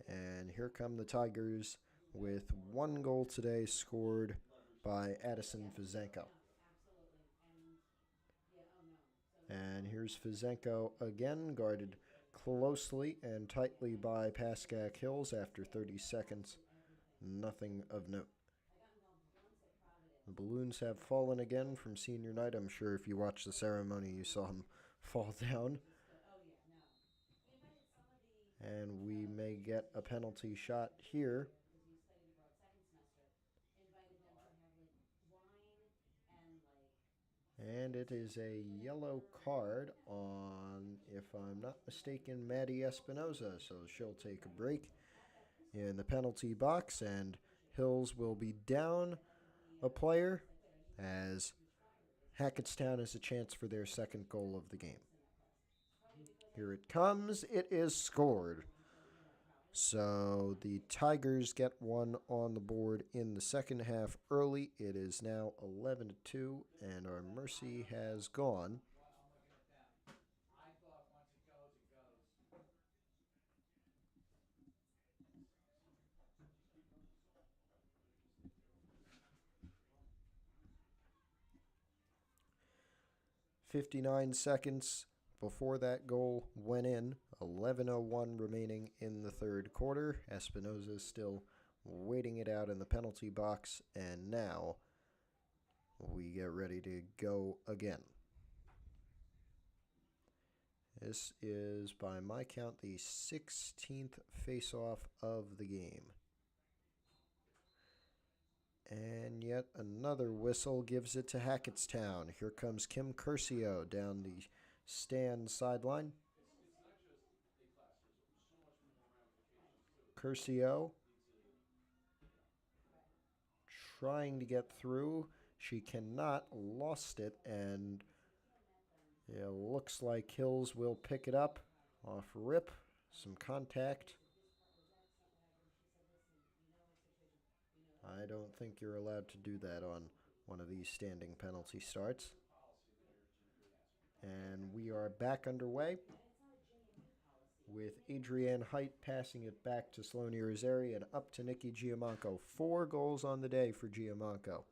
Speaker 2: And here come the Tigers with 1 goal today scored by Addison Fizenko. And here's Fizenko again, guarded closely and tightly by Pascack Hills after 30 seconds. Nothing of note. The balloons have fallen again from senior night. I'm sure if you watched the ceremony, you saw them fall down. And we may get a penalty shot here. And it is a yellow card on, if I'm not mistaken, Maddie Espinoza. So she'll take a break in the penalty box, and Hills will be down a player as Hackettstown has a chance for their second goal of the game. Here it comes. It is scored. So the Tigers get one on the board in the second half early. It is now 11-2, and our mercy has gone.
Speaker 3: I thought once it goes, it goes.
Speaker 2: 59 seconds before that goal went in. 11:01 remaining in the third quarter. Espinoza is still waiting it out in the penalty box, and now we get ready to go again. This is, by my count, the 16th face-off of the game. And yet another whistle gives it to Hackettstown. Here comes Kim Curcio down the stand sideline. Curcio trying to get through. She cannot. Lost it, and it looks like Hills will pick it up off rip. Some contact. I don't think you're allowed to do that on one of these standing penalty starts. And we are back underway with Adrienne Height passing it back to Sloane Irizarry and up to Nikki Giamanco. 4 goals on the day for Giamanco.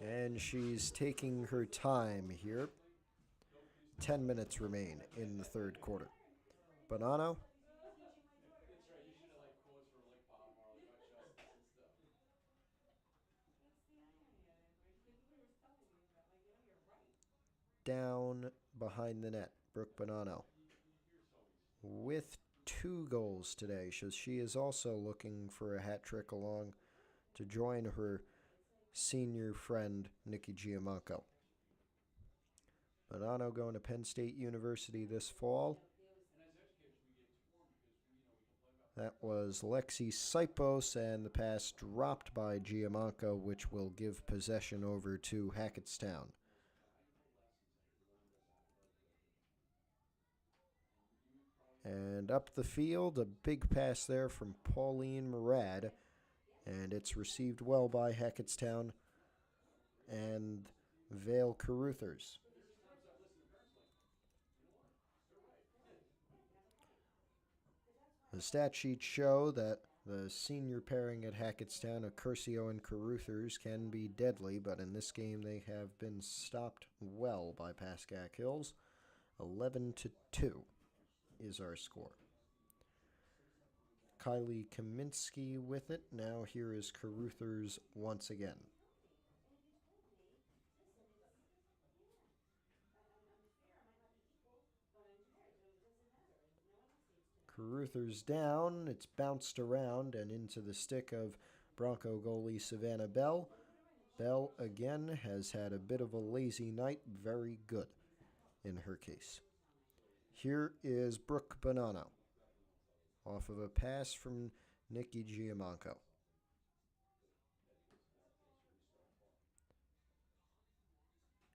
Speaker 2: And she's taking her time here. 10 minutes remain in the third quarter. Bonanno. Down behind the net, Brooke Bonanno with 2 goals today. So she is also looking for a hat trick along to join her senior friend, Nikki Giamanco. Bonanno going to Penn State University this fall. That was Lexi Sipos, and the pass dropped by Giamanco, which will give possession over to Hackettstown. And up the field, a big pass there from Pauline Murad, and it's received well by Hackettstown and Vale Caruthers. The stat sheets show that the senior pairing at Hackettstown of Curcio and Caruthers can be deadly, but in this game they have been stopped well by Pascack Hills. 11-2 is our score. Kylie Kaminsky with it. Now here is Caruthers once again. Carruthers down. It's bounced around and into the stick of Bronco goalie Savannah Bell. Bell, again, has had a bit of a lazy night. Very good in her case. Here is Brooke Bonanno off of a pass from Nikki Giamanco.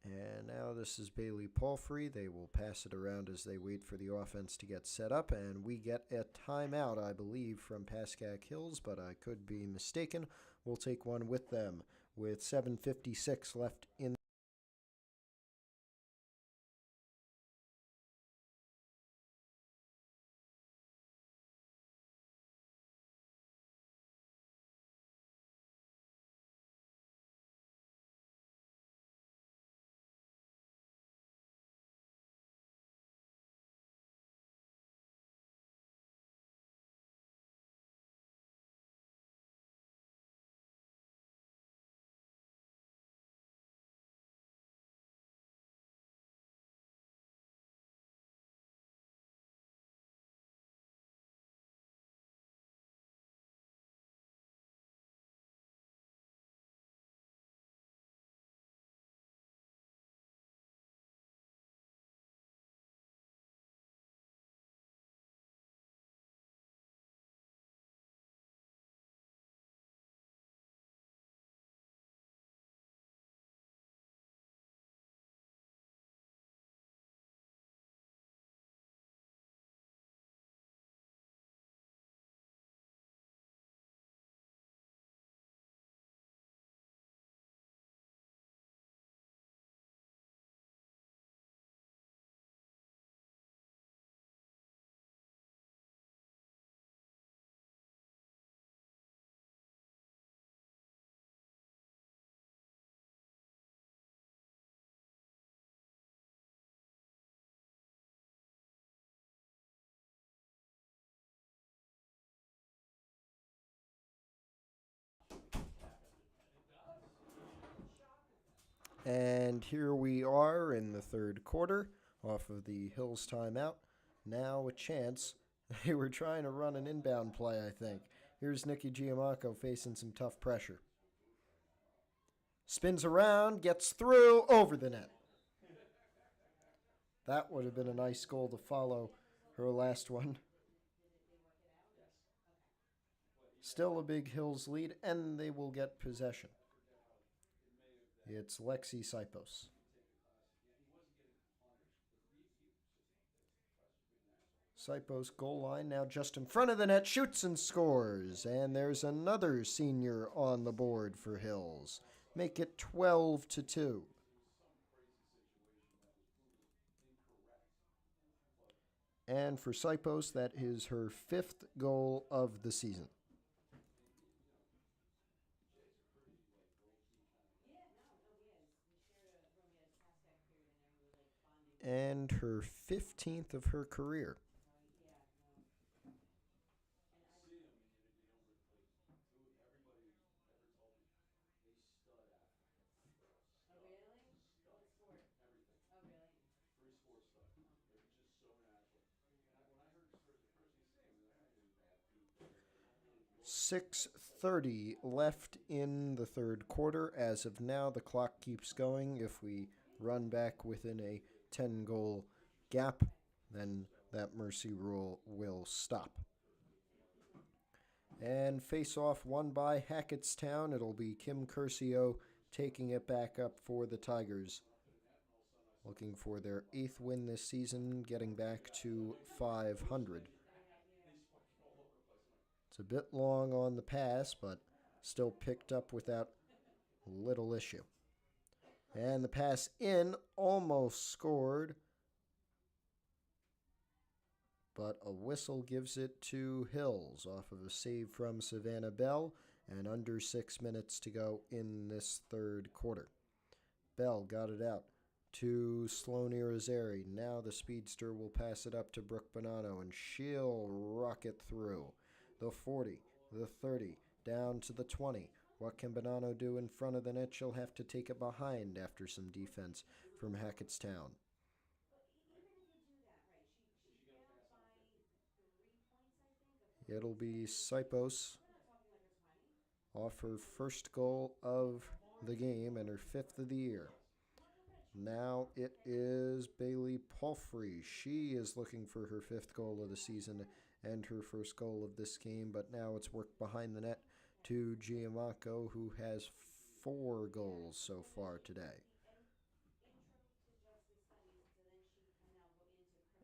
Speaker 2: And now this is Bailey Palfrey. They will pass it around as they wait for the offense to get set up. And we get a timeout, I believe, from Pascack Hills, but I could be mistaken. We'll take one with them with 7:56 left in. And here we are in the third quarter off of the Hills timeout. Now a chance. They were trying to run an inbound play, I think. Here's Nikki Giamanco facing some tough pressure. Spins around, gets through, over the net. That would have been a nice goal to follow her last one. Still a big Hills lead, and they will get possession. It's Lexi Sipos. Sipos goal line now just in front of the net, shoots and scores. And there's another senior on the board for Hills. Make it 12-2. And for Sipos, that is her 5th goal of the season. And her 15th of her career. .6:30 left in the third quarter. As of now, the clock keeps going. If we run back within a 10-goal gap, then that mercy rule will stop. And face-off won by Hackettstown. It'll be Kim Curcio taking it back up for the Tigers. Looking for their 8th win this season, getting back to 500. It's a bit long on the pass, but still picked up without little issue. And the pass in, almost scored. But a whistle gives it to Hills off of a save from Savannah Bell, and under 6 minutes to go in this third quarter. Bell got it out to Sloane Irizarry. Now the speedster will pass it up to Brooke Bonanno, and she'll rocket through. The 40, the 30, down to the 20. What can Bonanno do in front of the net? She'll have to take it behind after some defense from Hackettstown. It'll be Sipos off her first goal of the game and her 5th of the year. Now it is Bailey Palfrey. She is looking for her 5th goal of the season and her first goal of this game, but now it's worked behind the net to Giamacco, who has 4 goals so far today.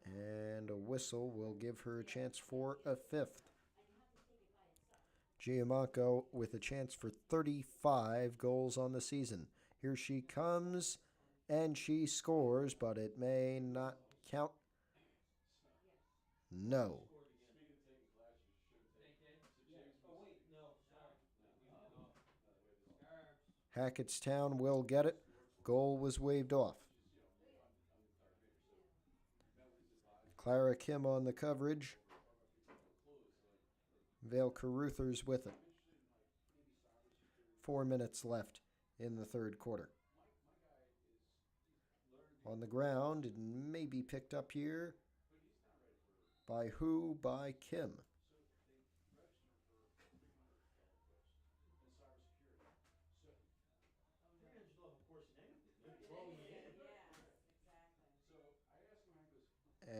Speaker 2: And a whistle will give her a chance for a 5th. Giamacco with a chance for 35 goals on the season. Here she comes, and she scores, but it may not count. No.
Speaker 3: Speaking of taking classes, you should have taken. So James
Speaker 4: Oh,
Speaker 3: was.
Speaker 4: wait, no, sorry. No. Scarves.
Speaker 2: Hackettstown will get it. Goal was waved off.
Speaker 3: You know, on the entire major. So he met with his advisor.
Speaker 2: Clara Kim on the coverage.
Speaker 3: Talk about people with no clues.
Speaker 2: Vale Caruthers with it.
Speaker 3: I'm interested in maybe cybersecurity.
Speaker 2: 4 minutes left in the third quarter.
Speaker 3: My guy is
Speaker 2: On the ground, it may be picked up here.
Speaker 3: but he's not ready for.
Speaker 2: By who? By Kim.
Speaker 3: So they registered for $300 course in cybersecurity. So
Speaker 4: $300 course in anything. They're throwing you in.
Speaker 5: Yes, exactly.
Speaker 3: so I asked him, I goes,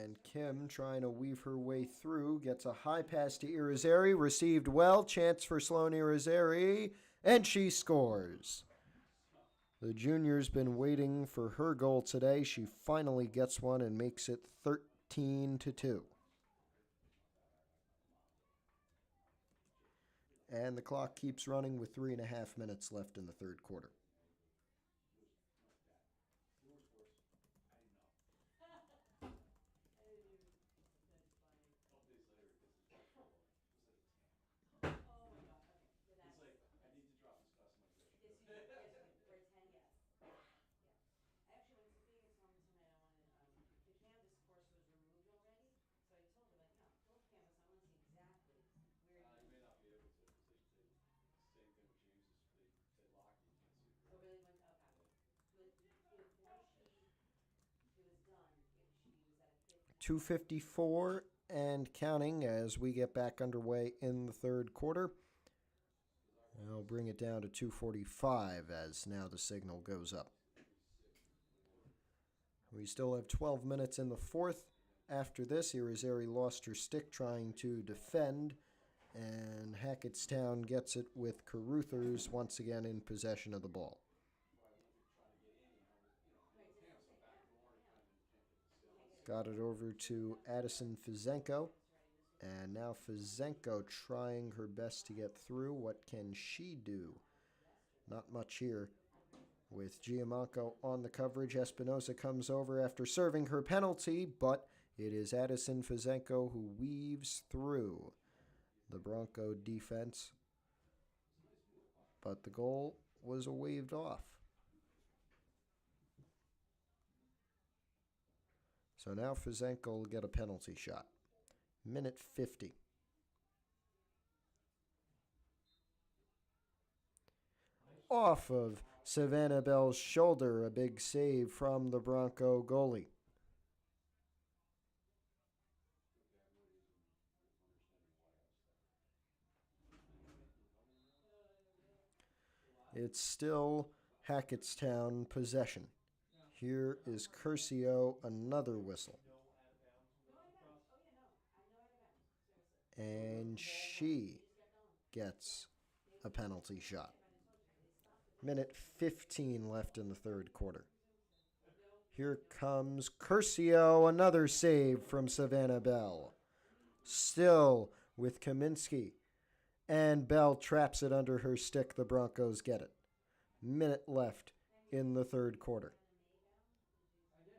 Speaker 2: And Kim, trying to weave her way through, gets a high pass to Irizarry, received well, chance for Sloane Irizarry, and she scores. The junior's been waiting for her goal today. She finally gets one and makes it 13-2. And the clock keeps running with 3.5 minutes left in the third quarter.
Speaker 3: Lewis course. I didn't know.
Speaker 5: That's funny.
Speaker 3: A couple days later, he gets his first goal. It was like a 10.
Speaker 5: Oh my god, okay. Yeah, that's,
Speaker 3: He's like, I need to drop this customization.
Speaker 5: yes, you did, yes, you did. For a 10, yes. Yeah. I actually went to Phoenix one tonight. I wanted, the canvas course was removed already, so I told her, like, no, pull up canvas. I want to see exactly where
Speaker 3: You
Speaker 5: you.
Speaker 3: may not be able to, because same thing with James's, they lock you, you can't see the
Speaker 5: Oh,
Speaker 3: girl.
Speaker 5: really? Went, okay. But before it was done, she was at a 50.
Speaker 2: 2:54 and counting as we get back underway in the third quarter. I'll bring it down to 2:45 as now the signal goes up. We still have 12 minutes in the fourth. After this, Irizarry lost her stick trying to defend, and Hackettstown gets it with Caruthers once again in possession of the ball.
Speaker 3: Trying to get in, pants on back door and kind of you can't get the seal.
Speaker 2: Got it over to Addison Fizenko. And now Fizenko trying her best to get through. What can she do? Not much here. With Giamacco on the coverage, Espinosa comes over after serving her penalty, but it is Addison Fizenko who weaves through the Bronco defense. But the goal was waved off. So now Fizenko will get a penalty shot. Minute 50. Off of Savannah Bell's shoulder, a big save from the Bronco goalie. It's still Hackettstown possession. Here is Curcio, another whistle.
Speaker 4: No out of bounds with lacrosse.
Speaker 5: Oh, yeah, no. I know out of bounds. Seriously.
Speaker 2: And she gets a penalty shot. Minute 15 left in the third quarter. Here comes Curcio, another save from Savannah Bell. Still with Kaminsky. And Bell traps it under her stick. The Broncos get it. Minute left in the third quarter.
Speaker 4: I did.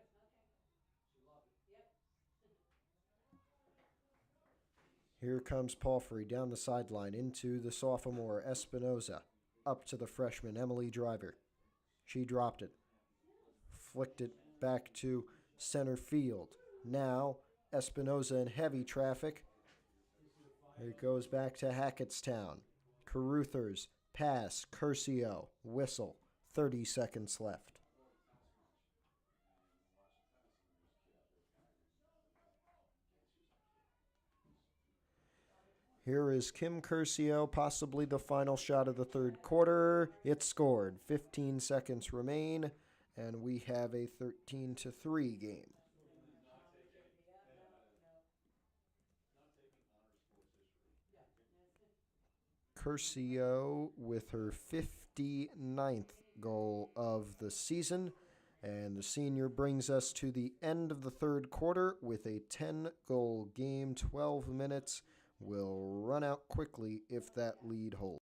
Speaker 4: She loved it.
Speaker 5: Yep.
Speaker 2: Here comes Palfrey down the sideline into the sophomore Espinosa. Up to the freshman Emily Driver. She dropped it. Flicked it back to center field. Now Espinosa in heavy traffic. It goes back to Hackettstown. Caruthers, pass, Curcio, whistle. 30 seconds left. Here is Kim Curcio, possibly the final shot of the third quarter. It's scored. 15 seconds remain, and we have a 13-3 game.
Speaker 3: Not taking honor sports history.
Speaker 2: Curcio with her 59th goal of the season. And the senior brings us to the end of the third quarter with a 10-goal game. 12 minutes will run out quickly if that lead holds.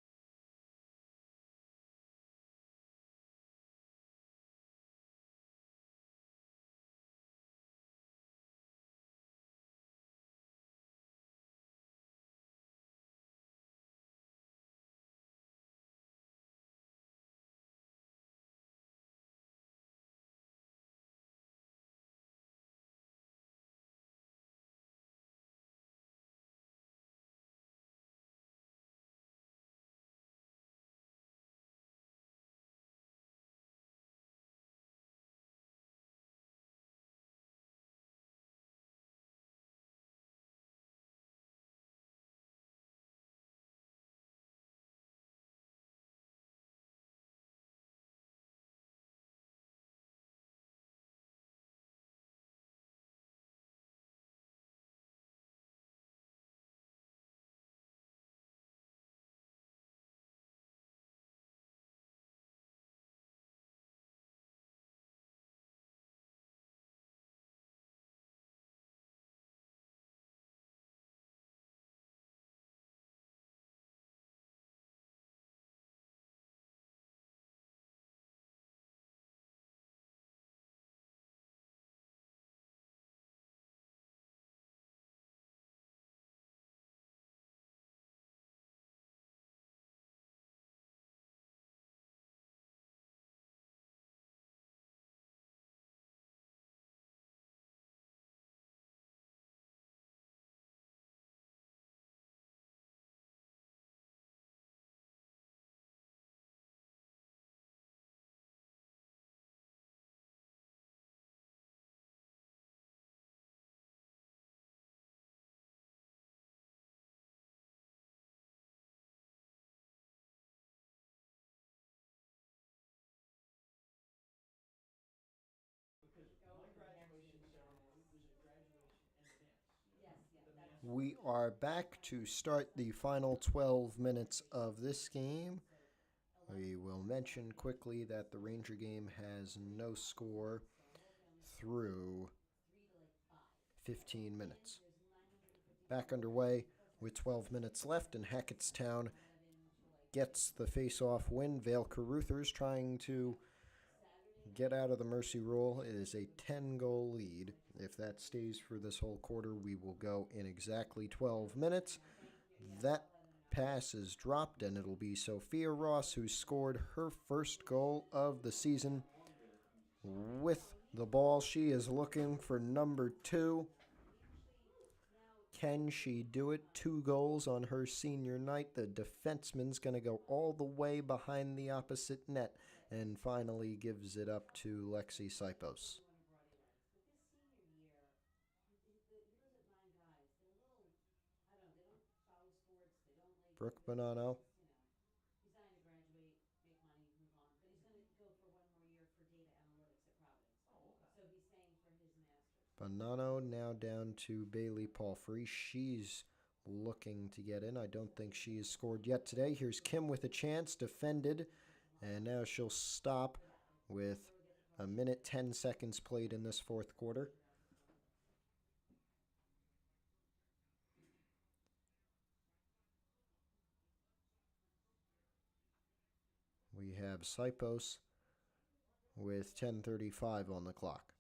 Speaker 4: Because my graduation ceremony was a graduation and a dance.
Speaker 5: Yes, yeah, that's.
Speaker 2: We are back to start the final 12 minutes of this game. We will mention quickly that the Ranger game has no score through 15 minutes. Back underway with 12 minutes left, and Hackettstown gets the face-off win. Vale Caruthers trying to get out of the mercy rule. It is a 10-goal lead. If that stays for this whole quarter, we will go in exactly 12 minutes. That pass is dropped, and it'll be Sophia Ross who scored her first goal of the season with the ball. She is looking for number 2. Can she do it? 2 goals on her senior night. The defenseman's going to go all the way behind the opposite net and finally gives it up to Lexi Sipos.
Speaker 5: But this senior year, he goes at 9 guys. They're a little, I don't know, they don't follow sports, they don't like.
Speaker 2: Brooke Bonanno.
Speaker 5: He's dying to graduate, make money, move on. But he's going to go for one more year for data analytics at Providence. Oh, okay. So he's staying for his master's.
Speaker 2: Bonanno now down to Bailey Palfrey. She's looking to get in. I don't think she has scored yet today. Here's Kim with a chance, defended, and now she'll stop with a minute 10 seconds played in this fourth quarter. We have Sipos with 10:35 on the clock.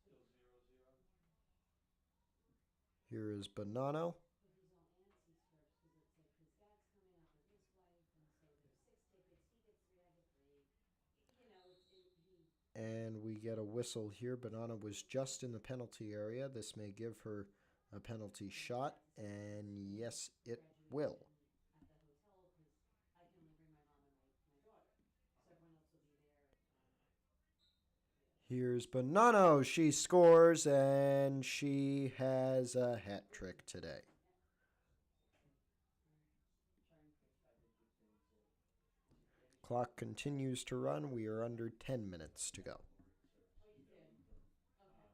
Speaker 2: Here is Bonanno.
Speaker 5: But he's all antsy first because it's like Pascack's coming up with his wife, and so there's 6 tickets. He gets 3, I get 3.
Speaker 2: And we get a whistle here. Bonanno was just in the penalty area. This may give her a penalty shot, and yes, it will.
Speaker 5: At the hotel, because I can only bring my mom and my daughter, so everyone else will be there.
Speaker 2: Here's Bonanno. She scores, and she has a hat trick today. Clock continues to run. We are under 10 minutes to go.
Speaker 5: Oh, you did? Okay.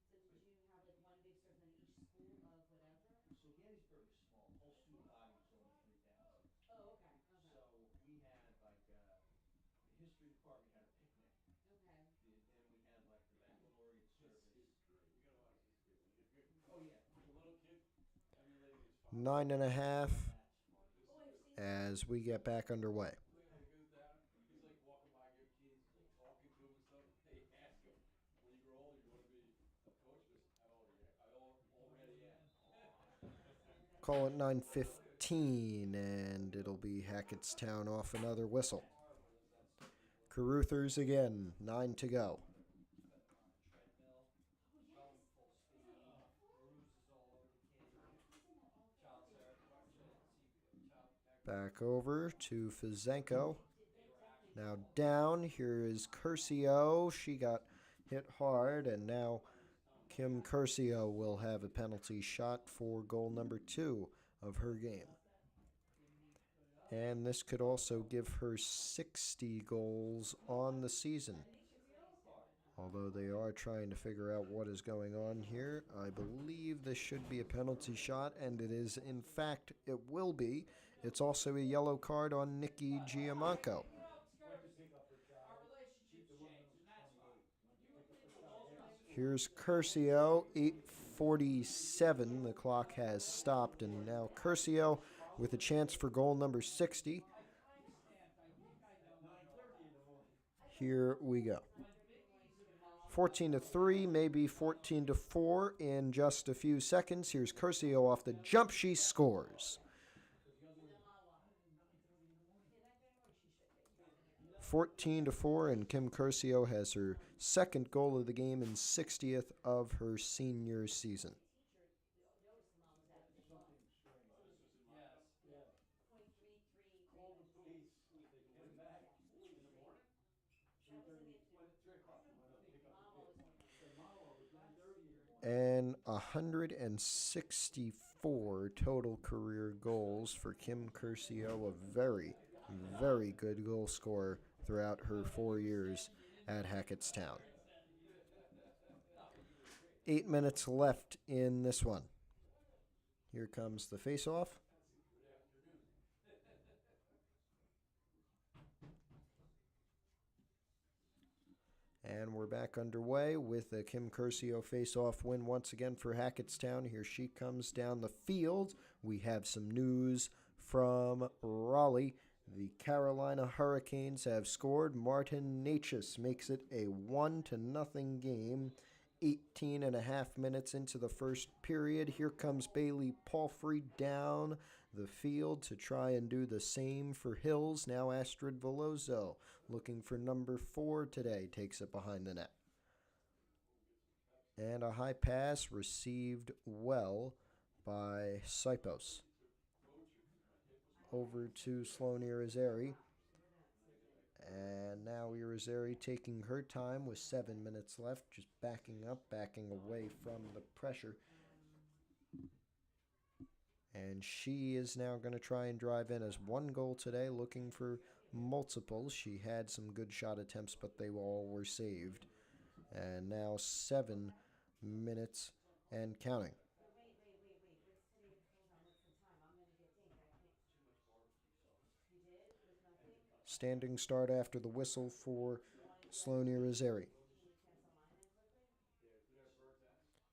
Speaker 5: So did you have like one big serve then each school of whatever?
Speaker 4: So Gettysburg is small. The whole student body was only 3,000.
Speaker 5: Oh, okay, okay.
Speaker 4: So we had like the history department had a picnic.
Speaker 5: Okay.
Speaker 4: Then we had like the baccalaureate service.
Speaker 3: This is great. We got a lot of history.
Speaker 4: Oh yeah.
Speaker 3: Like a little kid emulating his father.
Speaker 2: 9.5
Speaker 4: That's fun.
Speaker 5: Oh, I've seen
Speaker 2: as we get back underway.
Speaker 3: Look at his dad. He's like walking by, give kids, he's like talking to him and stuff. They ask him, when you grow older, you want to be a coach? He goes, I already am.
Speaker 2: Call it 9:15, and it'll be Hackettstown off another whistle. Caruthers again, 9 to go.
Speaker 4: Treadmill, going full speed, bruises all over the kid. Child
Speaker 2: Back over to Fizenko. Now down. Here is Curcio. She got hit hard, and now Kim Curcio will have a penalty shot for goal number 2 of her game. And this could also give her 60 goals on the season. Although they are trying to figure out what is going on here. I believe this should be a penalty shot, and it is. In fact, it will be. It's also a yellow card on Nikki Giamanco. Here's Curcio, 8:47. The clock has stopped, and now Curcio with a chance for goal number 60. Here we go. 14-3, maybe 14-4 in just a few seconds. Here's Curcio off the jump. She scores. 14-4, and Kim Curcio has her second goal of the game and 60th of her senior season. And 164 total career goals for Kim Curcio, a very, very good goal scorer throughout her 4 years at Hackettstown. 8 minutes left in this one. Here comes the face-off. And we're back underway with a Kim Curcio face-off win once again for Hackettstown. Here she comes down the field. We have some news from Raleigh. The Carolina Hurricanes have scored. Martin Natchez makes it a 1-0 game. 18.5 minutes into the first period. Here comes Bailey Palfrey down the field to try and do the same for Hills. Now Astrid Veloso, looking for number 4 today, takes it behind the net. And a high pass received well by Sipos. Over to Sloane Irizarry. And now Irizarry taking her time with 7 minutes left, just backing up, backing away from the pressure. And she is now going to try and drive in as 1 goal today, looking for multiples. She had some good shot attempts, but they all were saved. And now 7 minutes and counting.
Speaker 5: Wait. What's today? Hold on, what's the time? I'm gonna get dinged. I can't. You did? With nothing?
Speaker 2: Standing start after the whistle for Sloane Irizarry.
Speaker 5: Can you cancel mine then quickly?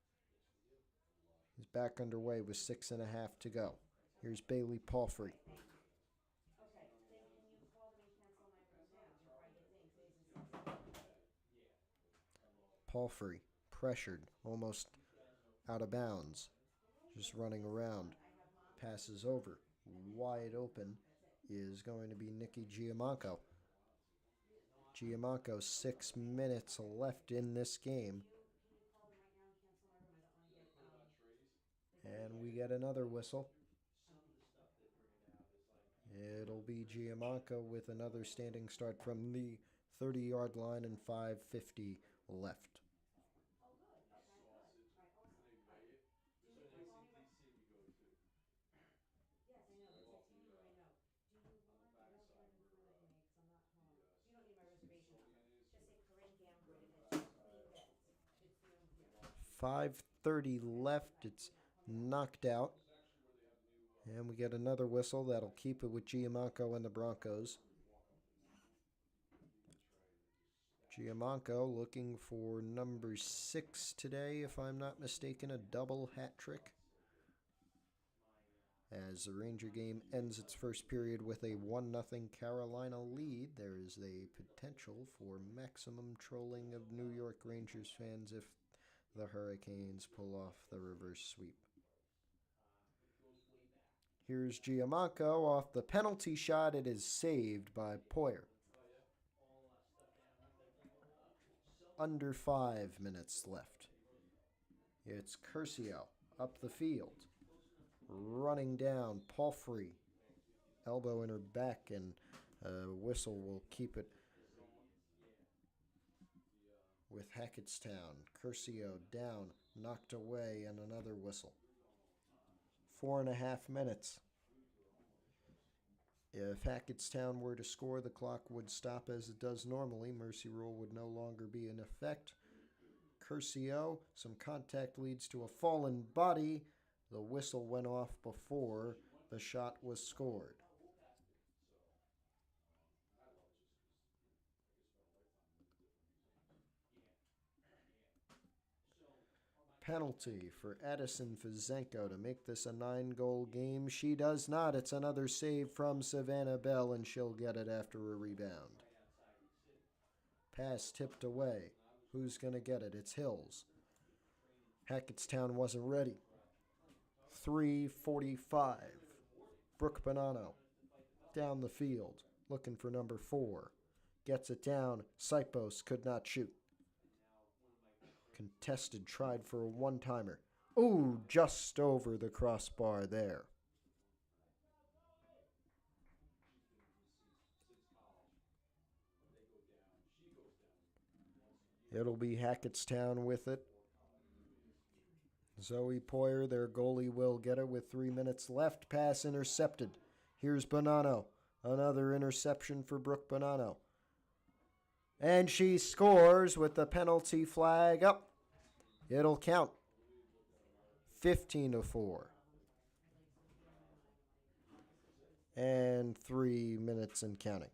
Speaker 2: He's back underway with 6.5 to go. Here's Bailey Palfrey.
Speaker 5: Okay, then can you call them and cancel my room now before I get dinged? Today's the 6th.
Speaker 2: Palfrey, pressured, almost out of bounds. Just running around. Passes over. Wide open is going to be Nikki Giamanco. Giamanco, 6 minutes left in this game.
Speaker 5: Can you call them right now and cancel my room? I don't wanna get,
Speaker 2: And we get another whistle. It'll be Giamanco with another standing start from the 30-yard line and 5:50 left.
Speaker 5: oh, good, okay, good. Alright, awesome. Alright. Do you, call me right. Yes, I know, it's a Tammy, I know. Do you want, what else do I need for the day? Cause I'm
Speaker 2: 5:30 left. It's knocked out. And we get another whistle that'll keep it with Giamanco and the Broncos. Giamanco looking for number 6 today, if I'm not mistaken, a double hat trick. As the Ranger game ends its first period with a 1-0 Carolina lead, there is a potential for maximum trolling of New York Rangers fans if the Hurricanes pull off the reverse sweep. Here's Giamanco off the penalty shot. It is saved by Poyer. Under 5 minutes left. It's Curcio up the field. Running down, Palfrey. Elbow in her back, and a whistle will keep it with Hackettstown. Curcio down, knocked away, and another whistle. 4.5 minutes. If Hackettstown were to score, the clock would stop as it does normally. Mercy rule would no longer be in effect. Curcio, some contact leads to a fallen body. The whistle went off before the shot was scored. Penalty for Addison Fizenko to make this a 9-goal game. She does not. It's another save from Savannah Bell, and she'll get it after a rebound. Pass tipped away. Who's going to get it? It's Hills. Hackettstown wasn't ready. 3:45. Brooke Bonanno down the field, looking for number 4. Gets it down. Sipos could not shoot. Contested, tried for a one-timer. Ooh, just over the crossbar there. It'll be Hackettstown with it. Zoe Poyer, their goalie, will get it with 3 minutes left. Pass intercepted. Here's Bonanno. Another interception for Brooke Bonanno. And she scores with the penalty flag up. It'll count. 15-4. And 3 minutes and counting.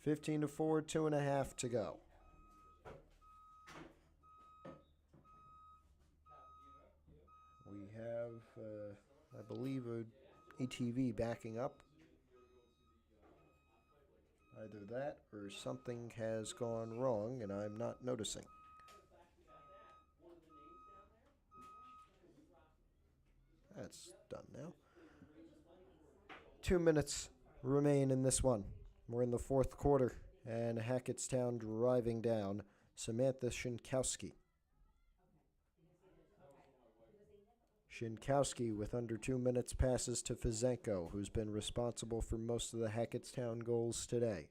Speaker 2: $15-4, 2.5 to go. We have, I believe, a ATV backing up. Either that or something has gone wrong and I'm not noticing. That's done now. 2 minutes remain in this one. We're in the fourth quarter, and Hackettstown driving down. Samantha Shinkowski. Shinkowski, with under 2 minutes, passes to Fizenko, who's been responsible for most of the Hackettstown goals today.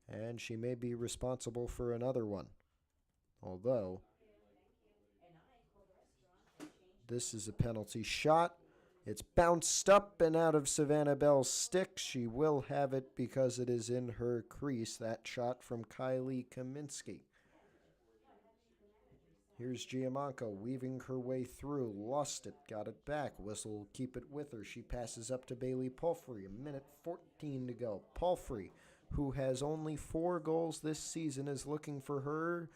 Speaker 2: And she may be responsible for another one. Although, this is a penalty shot. It's bounced up and out of Savannah Bell's stick. She will have it because it is in her crease. That shot from Kylie Kaminsky. Here's Giamanco weaving her way through. Lost it. Got it back. Whistle will keep it with her. She passes up to Bailey Palfrey. 1:14 to go. Palfrey, who has only 4 goals this season, is looking for her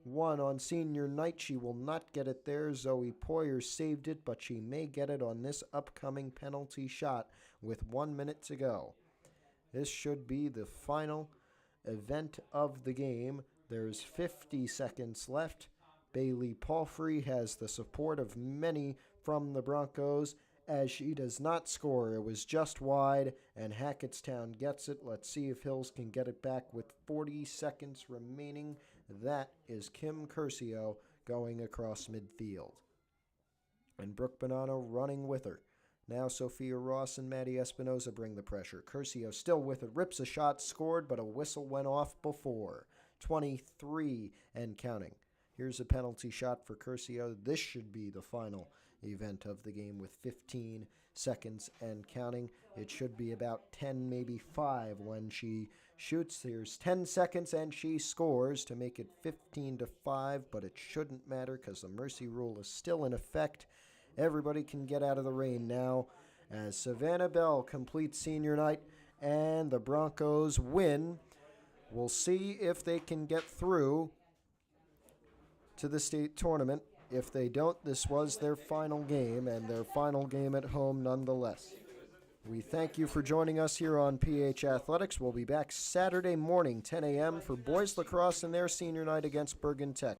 Speaker 2: one on senior night. She will not get it there. Zoe Poyer saved it, but she may get it on this upcoming penalty shot with 1 minute to go. This should be the final event of the game. There's 50 seconds left. Bailey Palfrey has the support of many from the Broncos as she does not score. It was just wide, and Hackettstown gets it. Let's see if Hills can get it back with 40 seconds remaining. That is Kim Curcio going across midfield. And Brooke Bonanno running with her. Now Sophia Ross and Maddie Espinoza bring the pressure. Curcio still with it, rips a shot, scored, but a whistle went off before. 23 and counting. Here's a penalty shot for Curcio. This should be the final event of the game with 15 seconds and counting. It should be about 10, maybe 5 when she shoots. Here's 10 seconds and she scores to make it 15-5, but it shouldn't matter because the mercy rule is still in effect. Everybody can get out of the rain now as Savannah Bell completes senior night and the Broncos win. We'll see if they can get through to the state tournament. If they don't, this was their final game, and their final game at home nonetheless. We thank you for joining us here on PH Athletics. We'll be back Saturday morning, 10 a.m. for boys lacrosse and their senior night against Bergen Tech.